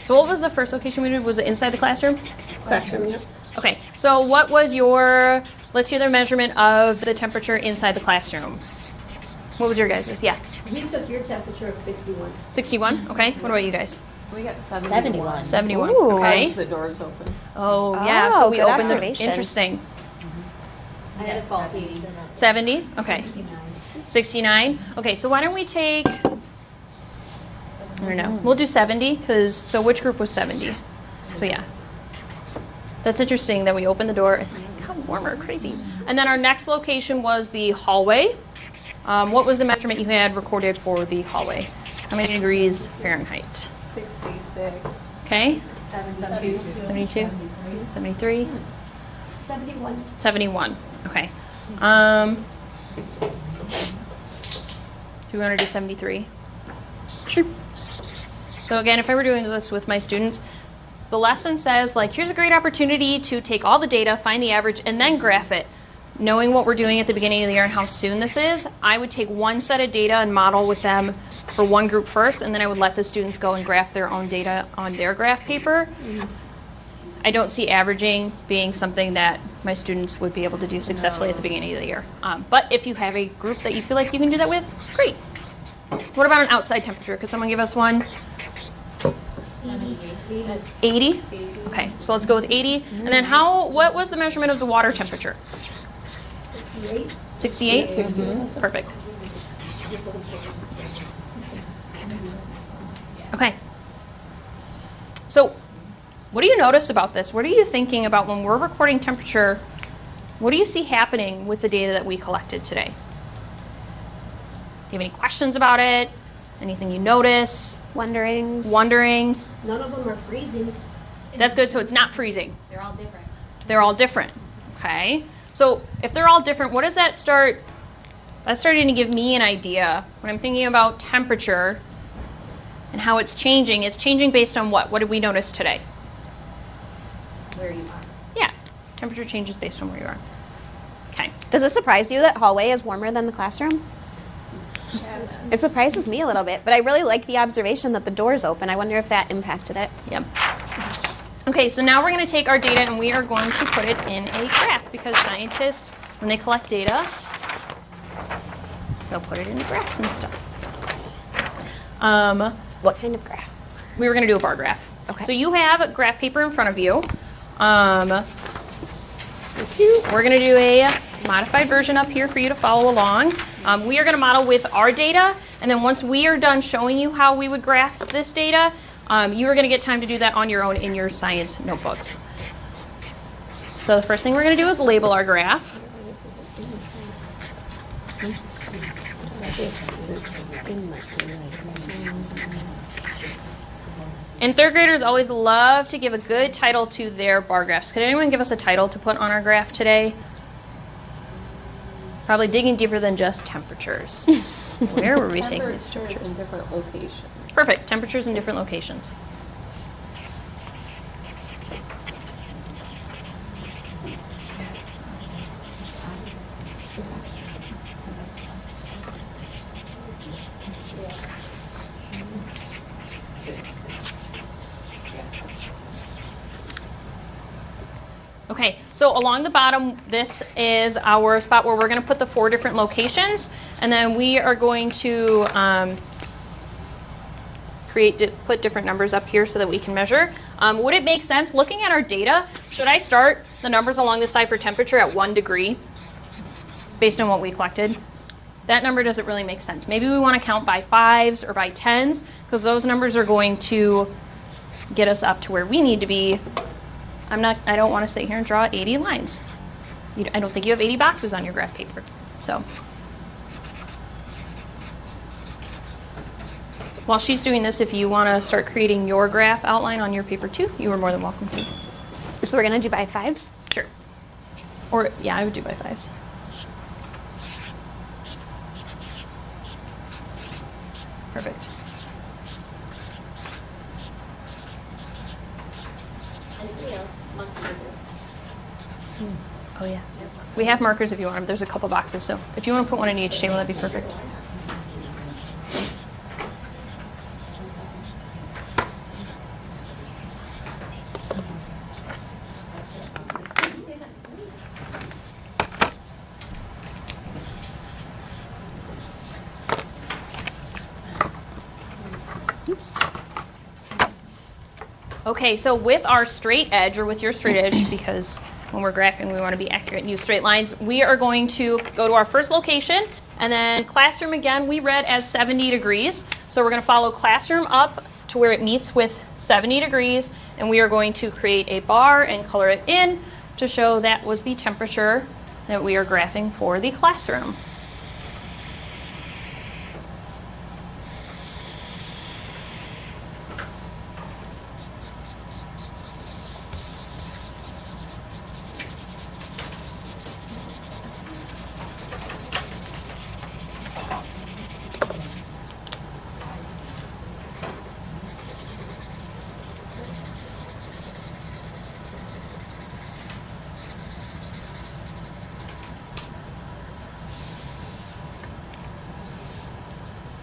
So what was the first location we did? Was it inside the classroom? Classroom, yep. Okay, so what was your, let's hear the measurement of the temperature inside the classroom. What was your guys's? Yeah, We took your temperature of 61. 61, okay. What about you guys? We got 71. 71, Ooh. okay. The doors open. Oh, yeah, so we good opened the, observation. interesting. I had a faulty. 70, okay. 69, okay, so why don't we take, I don't know, we'll do 70, because, so which group was 70? So yeah. That's interesting that we opened the door and it got warmer, crazy. And then our next location was the hallway. What was the measurement you had recorded for the hallway? How many degrees Fahrenheit? 66. Okay, 72. 72, 73, 71. 71, okay. Do we want to do 73? Sure. So again, if I were doing this with my students, the lesson says, like, here's a great opportunity to take all the data, find the average, and then graph it. Knowing what we're doing at the beginning of the year and how soon this is, I would take one set of data and model with them for one group first, and then I would let the students go and graph their own data on their graph paper. I don't see averaging being something that my students would be able to do successfully at the beginning of the year. But if you have a group that you feel like you can do that with, great. What about an outside temperature? Could someone give us one? 80? Okay, so let's go with 80. And then what was the measurement of the water temperature? 68? 68? Perfect. Okay. So what do you notice about this? What are you thinking about when we're recording temperature? What do you see happening with the data that we collected today? Do you have any questions about it? Anything you notice? Wonderings. Wonderings? None of them are freezing. That's good, so it's not freezing. They're all different. They're all different, okay? So if they're all different, what does that start? That's starting to give me an idea. When I'm thinking about temperature and how it's changing based on what? What did we notice today? Where you are. Yeah, temperature changes based on where you are. Okay. Does it surprise you that hallway is warmer than the classroom? It surprises me a little bit, but I really like the observation that the door's open. I wonder if that impacted it. Yep. Okay, so now we're going to take our data and we are going to put it in a graph because scientists, when they collect data, they'll put it into graphs and stuff. What kind of graph? We were going to do a bar graph. Okay. So you have a graph paper in front of you. We're going to do a modified version up here for you to follow along. We are going to model with our data, and then once we are done showing you how we would graph this data, you are going to get time to do that on your own in your science notebooks. So the first thing we're going to do is label our graph. And third graders always love to give a good title to their bar graphs. Could anyone give us a title to put on our graph today? Probably digging deeper than just temperatures. Where were we taking these temperatures? In different locations. Perfect, temperatures in different locations. Okay, so along the bottom, this is our spot where we're going to put the 4 different locations, and then we are going to put different numbers up here so that we can measure. Would it make sense, looking at our data, should I start the numbers along this side for temperature at 1 degree based on what we collected? That number doesn't really make sense. Maybe we want to count by 5s or by 10s because those numbers are going to get us up to where we need to be. I don't want to sit here and draw 80 lines. I don't think you have 80 boxes on your graph paper. So while she's doing this, if you want to start creating your graph outline on your paper too, you are more than welcome to. So we're going to do by 5s? Sure. Or, yeah, I would do by 5s. Perfect. Anything else? Must be there. Oh yeah. We have markers if you want them. There's a couple boxes, so if you want to put one in each table, that'd be perfect. Oops. Okay, so with our straight edge, or with your straight edge, because when we're graphing we want to be accurate and use straight lines, we are going to go to our first location, and then classroom again we read as 70 degrees. So we're going to follow classroom up to where it meets with 70 degrees, and we are going to create a bar and color it in to show that was the temperature that we are graphing for the classroom.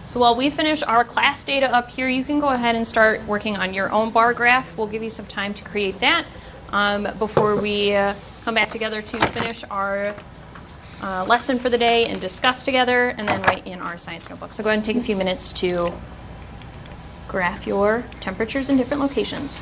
So while we finish our class data up here, you can go ahead and start working on your own bar graph. We'll give you some time to create that before we come back together to finish our lesson for the day and discuss together, and then write in our science notebook. So go ahead and take a few minutes to graph your temperatures in different locations.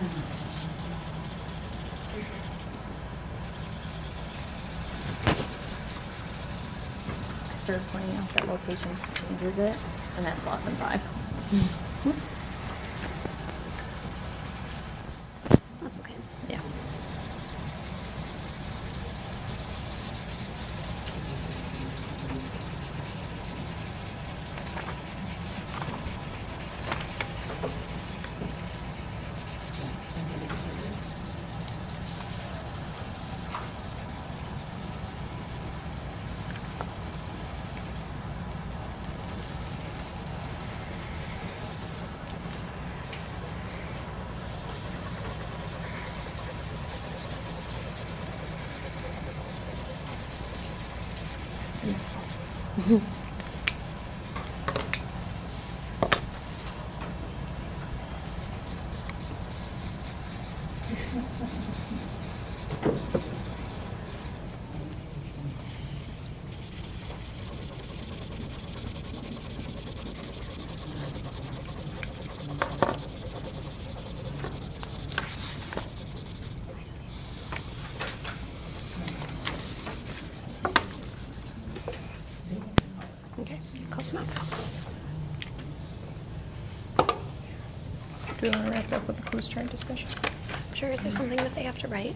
I started pointing out that location changes it, and that's lesson 5. That's okay. Yeah. Okay, close enough. Do you want to wrap it up with the clues chart discussion? Sure, is there something that they have to write?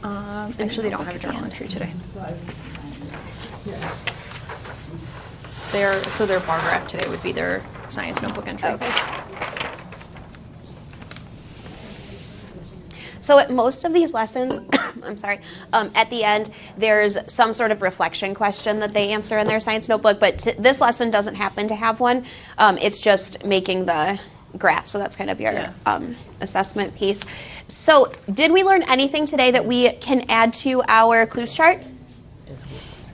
Actually, they don't have a journal entry today. Their bar graph today would be their science notebook entry. Okay. So at most of these lessons, I'm sorry, at the end, there's some sort of reflection question that they answer in their science notebook, but this lesson doesn't happen to have one. It's just making the graph, so that's kind of your assessment piece. So did we learn anything today that we can add to our clues chart?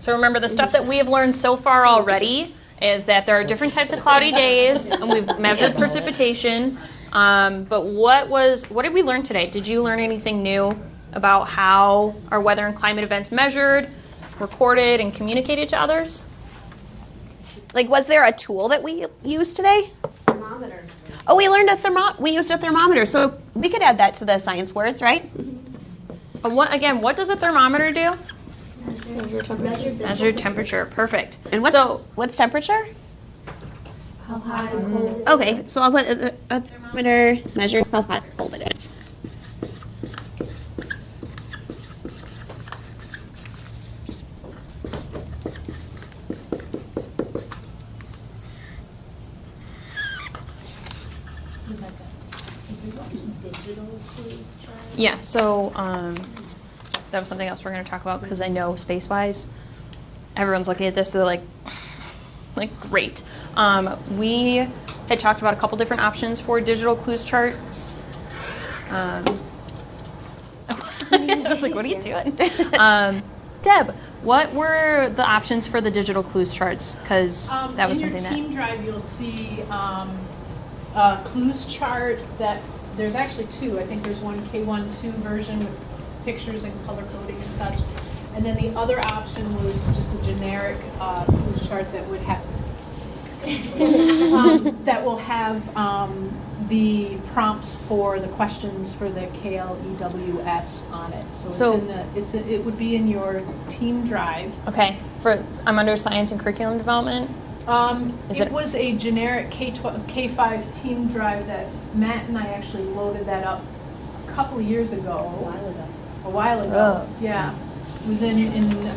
So remember, the stuff that we have learned so far already is that there are different types of cloudy days, and we've measured precipitation. But what did we learn today? Did you learn anything new about how our weather and climate events measured, recorded, and communicated to others? Like, was there a tool that we used today? Thermometer. Oh, we learned we used a thermometer, so we could add that to the science words, right? And what does a thermometer do? Measure temperature. Perfect. And what's temperature? how hot and cold. Okay, so I'll put a thermometer measures how hot or cold it is. Yeah, so that was something else we're going to talk about because I know space-wise, everyone's looking at this, they're like great. We had talked about a couple different options for digital clues charts. I was like, what are you doing? Deb, what were the options for the digital clues charts? Because that was something that... In your team drive, you'll see a clues chart that, there's actually two. I think there's one K1-2 version with pictures and color coding and such. And then the other option was just a generic clues chart that would have that will have the prompts for the questions for the KLEWS on it. So it would be in your team drive. Okay, I'm under science and curriculum development. It was a generic K5 team drive that Matt and I actually loaded that up a couple of years ago. A while ago. Oh. Yeah, it was in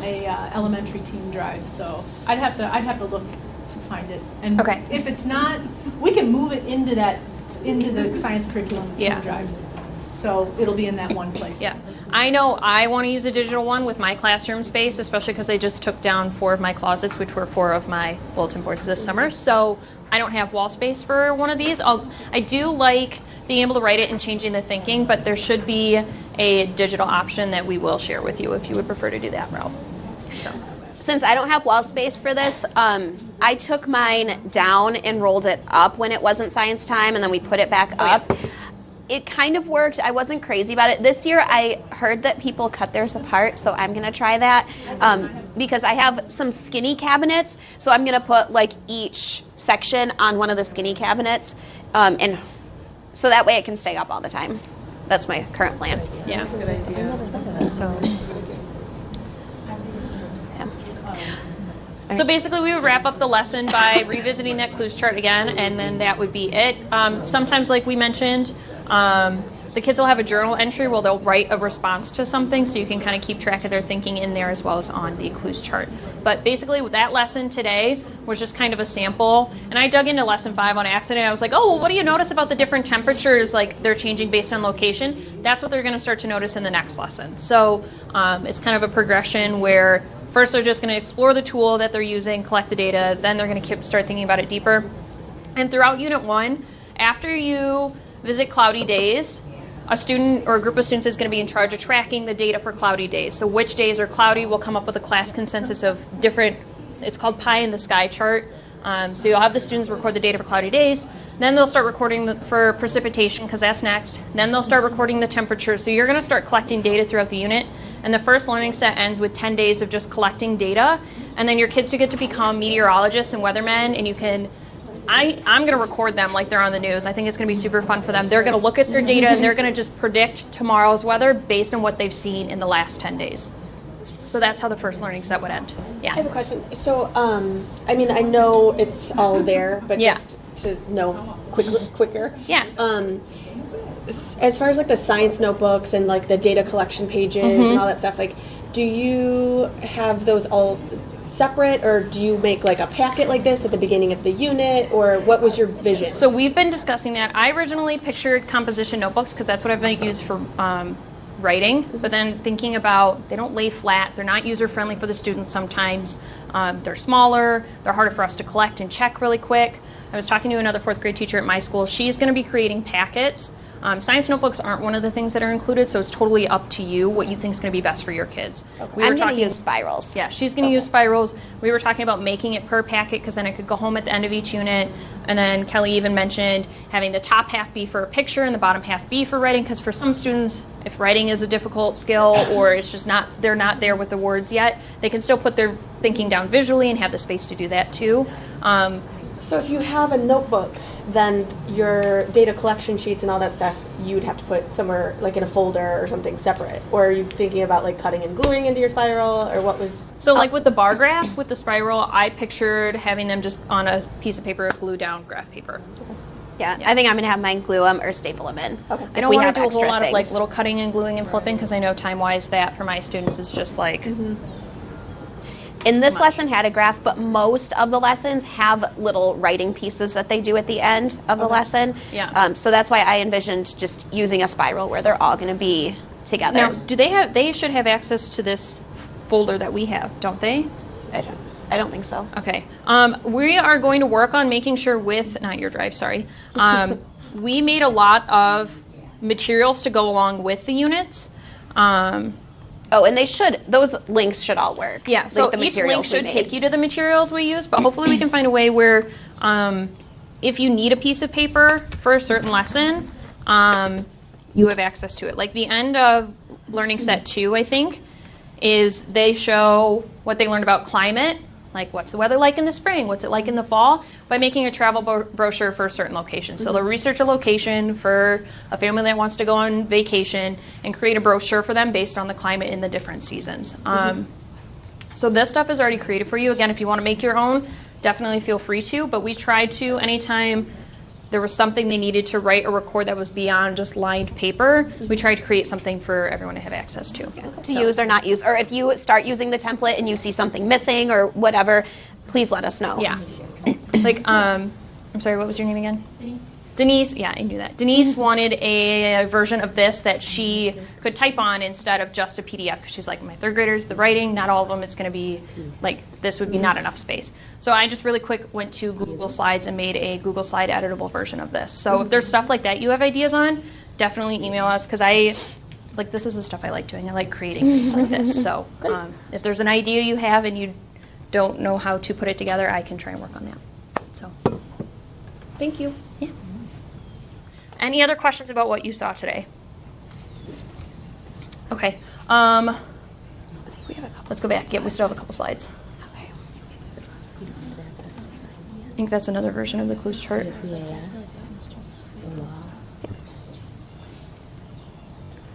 a elementary team drive. So I'd have to look to find it. And if it's not, we can move it into the science curriculum team drive. So it'll be in that one place. Yeah, I know I want to use a digital one with my classroom space, especially because I just took down 4 of my closets, which were 4 of my bulletin boards this summer. So I don't have wall space for one of these. I do like being able to write it and changing the thinking, but there should be a digital option that we will share with you if you would prefer to do that route. So. Since I don't have wall space for this, I took mine down and rolled it up when it wasn't science time, and then we put it back up. Yeah. It kind of worked. I wasn't crazy about it. This year I heard that people cut theirs apart, so I'm going to try that because I have some skinny cabinets, so I'm going to put like each section on one of the skinny cabinets, and so that way it can stay up all the time. that's my current plan. Yeah. That's a good idea. So. So basically, we would wrap up the lesson by revisiting that clues chart again, and then that would be it. Sometimes, like we mentioned, the kids will have a journal entry where they'll write a response to something, so you can kind of keep track of their thinking in there as well as on the clues chart. But basically, with that lesson today was just kind of a sample, and I dug into lesson 5 on accident. I was like, oh, well, what do you notice about the different temperatures? Like, they're changing based on location. That's what they're going to start to notice in the next lesson. So it's kind of a progression where first, they're just going to explore the tool that they're using, collect the data, then they're going to start thinking about it deeper. And throughout Unit 1, after you visit cloudy days, a student or a group of students is going to be in charge of tracking the data for cloudy days. So which days are cloudy, we'll come up with a class consensus of different, it's called pie in the sky chart. So you'll have the students record the data for cloudy days, then they'll start recording for precipitation, because that's next. Then they'll start recording the temperature. So you're going to start collecting data throughout the unit. And the first learning set ends with 10 days of just collecting data. And then your kids get to become meteorologists and weathermen, and you can, I'm going to record them like they're on the news. I think it's going to be super fun for them. They're going to look at their data, and they're going to just predict tomorrow's weather based on what they've seen in the last 10 days. So that's how the first learning set would end. Yeah. I have a question. So, I mean, I know it's all there, but Yeah. just to know quicker. Yeah. As far as like the science notebooks and like the data collection pages and all that stuff, like, do you have those all separate, or do you make like a packet like this at the beginning of the unit, or what was your vision? So we've been discussing that. I originally pictured composition notebooks because that's what I've been used for writing, but then thinking about they don't lay flat, they're not user friendly for the students sometimes, they're smaller, they're harder for us to collect and check really quick. I was talking to another 4th grade teacher at my school. She's going to be creating packets. Science notebooks aren't one of the things that are included, so it's totally up to you what you think is going to be best for your kids. Okay. I'm going to use spirals. Yeah, she's going to use spirals. We were talking about making it per packet because then I could go home at the end of each unit. And then Kelly even mentioned having the top half be for a picture and the bottom half be for writing, because for some students, if writing is a difficult skill or it's just not, they're not there with the words yet, they can still put their thinking down visually and have the space to do that too. So if you have a notebook, then your data collection sheets and all that stuff, you would have to put somewhere like in a folder or something separate. Or are you thinking about like cutting and gluing into your spiral, or what was? So like with the bar graph, with the spiral, I pictured having them just on a piece of paper, glue down graph paper. Yeah, I think I'm going to have mine glue them or staple them in. Okay. I don't want to do a whole lot of like little cutting and gluing and flipping, because I know time-wise that for my students is just like... In this lesson had a graph, but most of the lessons have little writing pieces that they do at the end of the lesson. Yeah. So that's why I envisioned just using a spiral where they're all going to be together. Now, do they have? They should have access to this folder that we have, don't they? I don't think so. Okay. We are going to work on making sure with, not your drive, sorry. We made a lot of materials to go along with the units. Oh, and those links should all work. Yeah, so the each link materials we should made. take you to the materials we use, but hopefully we can find a way where if you need a piece of paper for a certain lesson, you have access to it. Like the end of Learning Set 2, I think, is they show what they learned about climate, like what's the weather like in the spring, what's it like in the fall, by making a travel brochure for a certain location. So they'll research a location for a family that wants to go on vacation and create a brochure for them based on the climate in the different seasons. So this stuff is already created for you. Again, if you want to make your own, definitely feel free to, but we tried to, anytime there was something they needed to write or record that was beyond just lined paper, we tried to create something for everyone to have access to. Use or not use, or if you start using the template and you see something missing or whatever, please let us know. Yeah. Like, I'm sorry, what was your name again? Denise, yeah, I knew that. Denise wanted a version of this that she could type on instead of just a PDF, because she's like, my 3rd graders, the writing, not all of them, it's going to be, like, this would be not enough space. So I just really quick went to Google Slides and made a Google Slide editable version of this. So if there's stuff like that you have ideas on, definitely email us, because this is the stuff I like doing. I like creating things like this. So if there's an idea you have and you don't know how to put it together, I can try and work on that. So Thank you. Yeah. Any other questions about what you saw today? Okay. Let's go back. Yeah, we still have a couple slides. Okay. I think that's another version of the clues chart.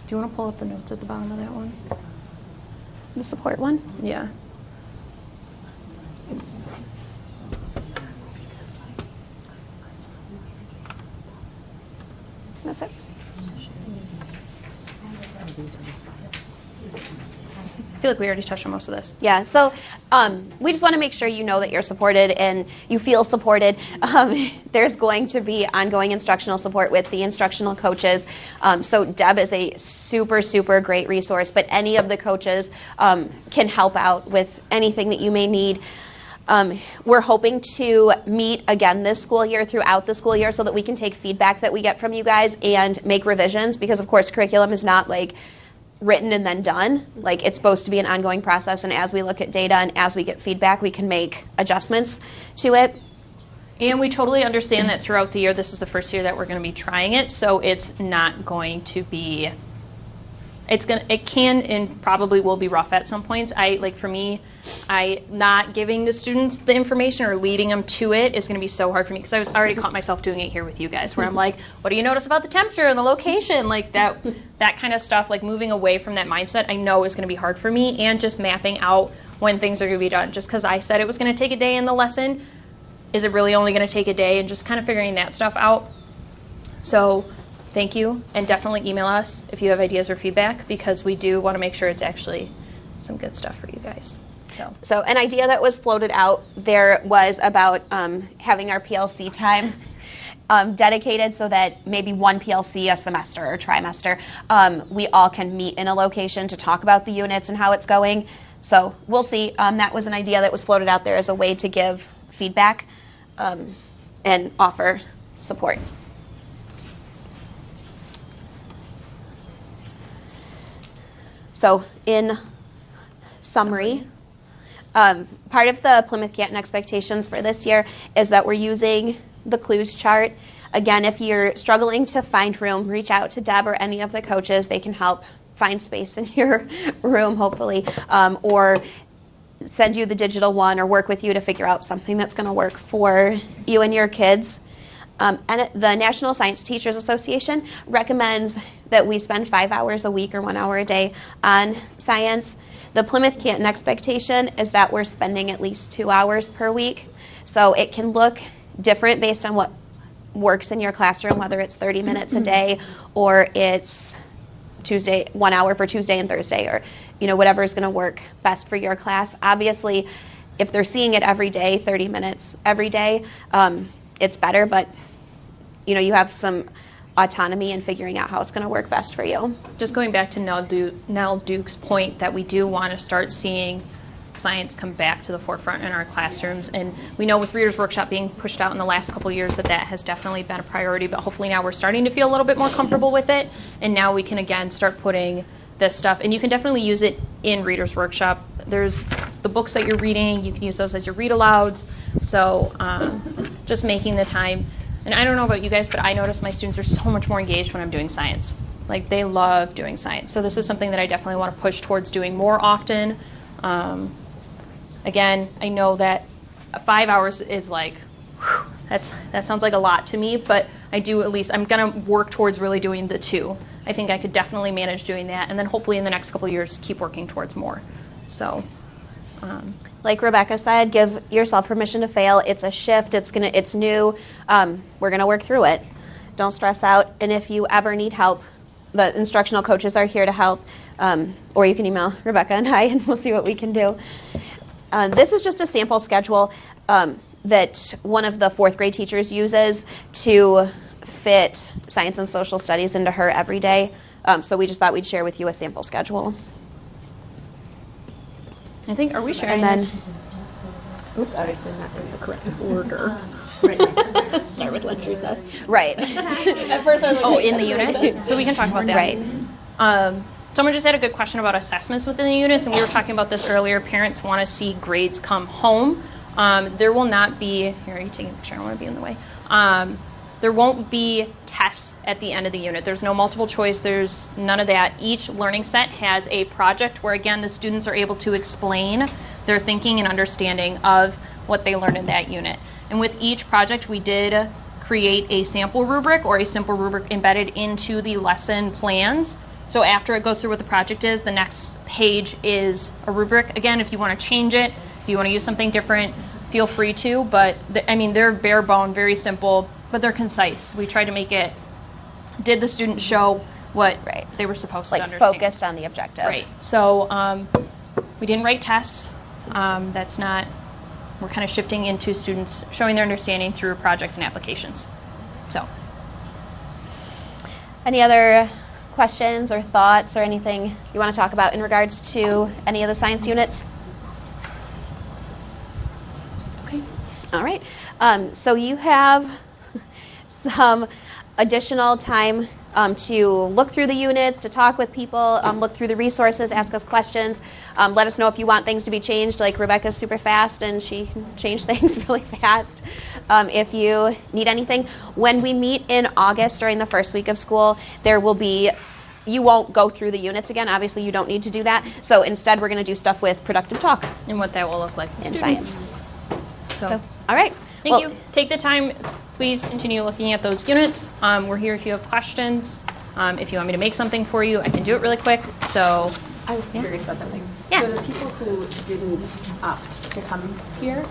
Do you want to pull up the notes at the bottom of that one? The support one? Yeah. That's it. I feel like we already touched on most of this. Yeah, so we just want to make sure you know that you're supported and you feel supported. There's going to be ongoing instructional support with the instructional coaches. So Deb is a super, super great resource, but any of the coaches can help out with anything that you may need. We're hoping to meet again this school year, throughout the school year, so that we can take feedback that we get from you guys and make revisions, because of course curriculum is not like written and then done. Like, it's supposed to be an ongoing process, and as we look at data and as we get feedback, we can make adjustments to it. And we totally understand that throughout the year, this is the first year that we're going to be trying it, so it's not going to be, it can and probably will be rough at some points. For me, not giving the students the information or leading them to it is going to be so hard for me, because I was already caught myself doing it here with you guys, where I'm like, what do you notice about the temperature and the location? Like that kind of stuff, like moving away from that mindset, I know is going to be hard for me, and just mapping out when things are going to be done. Just because I said it was going to take a day in the lesson, is it really only going to take a day? And just kind of figuring that stuff out. So thank you, and definitely email us if you have ideas or feedback, because we do want to make sure it's actually some good stuff for you guys. So an idea that was floated out there was about having our PLC time dedicated, so that maybe one PLC a semester or trimester, we all can meet in a location to talk about the units and how it's going. So we'll see. That was an idea that was floated out there as a way to give feedback and offer support. So in summary, part of the Plymouth Canton expectations for this year is that we're using the clues chart. Again, if you're struggling to find room, reach out to Deb or any of the coaches. They can help find space in your room, hopefully, or send you the digital one, or work with you to figure out something that's going to work for you and your kids. And the National Science Teachers Association recommends that we spend 5 hours a week or 1 hour a day on science. The Plymouth Canton expectation is that we're spending at least 2 hours per week. So it can look different based on what works in your classroom, whether it's 30 minutes a day or it's 1 hour for Tuesday and Thursday, or whatever is going to work best for your class. Obviously, if they're seeing it every day, 30 minutes every day, it's better, but you have some autonomy in figuring out how it's going to work best for you. Just going back to Nell Duke's point that we do want to start seeing science come back to the forefront in our classrooms, and we know with Reader's Workshop being pushed out in the last couple years that has definitely been a priority, but hopefully now we're starting to feel a little bit more comfortable with it, and now we can again start putting this stuff, and you can definitely use it in Reader's Workshop. There's the books that you're reading, you can use those as your read alouds, so just making the time. And I don't know about you guys, but I notice my students are so much more engaged when I'm doing science. Like, they love doing science. So this is something that I definitely want to push towards doing more often. Again, I know that 5 hours is like, whew, that sounds like a lot to me, but I'm going to work towards really doing the 2. I think I could definitely manage doing that, and then hopefully in the next couple of years keep working towards more. So. Like Rebecca said, give yourself permission to fail. It's a shift. It's new. We're gonna work through it. Don't stress out. And if you ever need help, the instructional coaches are here to help. Or you can email Rebecca and I, and we'll see what we can do. This is just a sample schedule that one of the 4th grade teachers uses to fit science and social studies into her every day. So we just thought we'd share with you a sample schedule. I think, are we sharing this? Oops, obviously not in the correct order. Start with lunch recess. Right. At first I was like, in the units? So we can talk about that. Right. Someone just had a good question about assessments within the units, and we were talking about this earlier. Parents want to see grades come home. There will not be, here, are you taking a picture? I don't want to be in the way. There won't be tests at the end of the unit. There's no multiple choice. There's none of that. Each learning set has a project where, again, the students are able to explain their thinking and understanding of what they learned in that unit. And with each project, we did create a sample rubric or a simple rubric embedded into the lesson plans So after it goes through what the project is, the next page is a rubric. Again, if you want to change it, if you want to use something different, feel free to. But I mean, they're bare bone, very simple, but they're concise. We try to make it. Did the student show what they were supposed to understand? Focused on the objective. Right. So we didn't write tests. That's not. We're kind of shifting into students showing their understanding through projects and applications. So. Any other questions or thoughts or anything you want to talk about in regards to any of the science units? Okay. All right. So you have some additional time to look through the units, to talk with people, look through the resources, ask us questions. Let us know if you want things to be changed. Like Rebecca's super fast and she can change things really fast. If you need anything, when we meet in August during the first week of school, there will be, you won't go through the units again. Obviously, you don't need to do that. So instead, we're going to do stuff with productive talk. And what that will look like in science. So, all right. Thank you. Take the time. Please continue looking at those units. We're here if you have questions. If you want me to make something for you, I can do it really quick. So I was curious about something. Yeah. For the people who didn't opt to come here,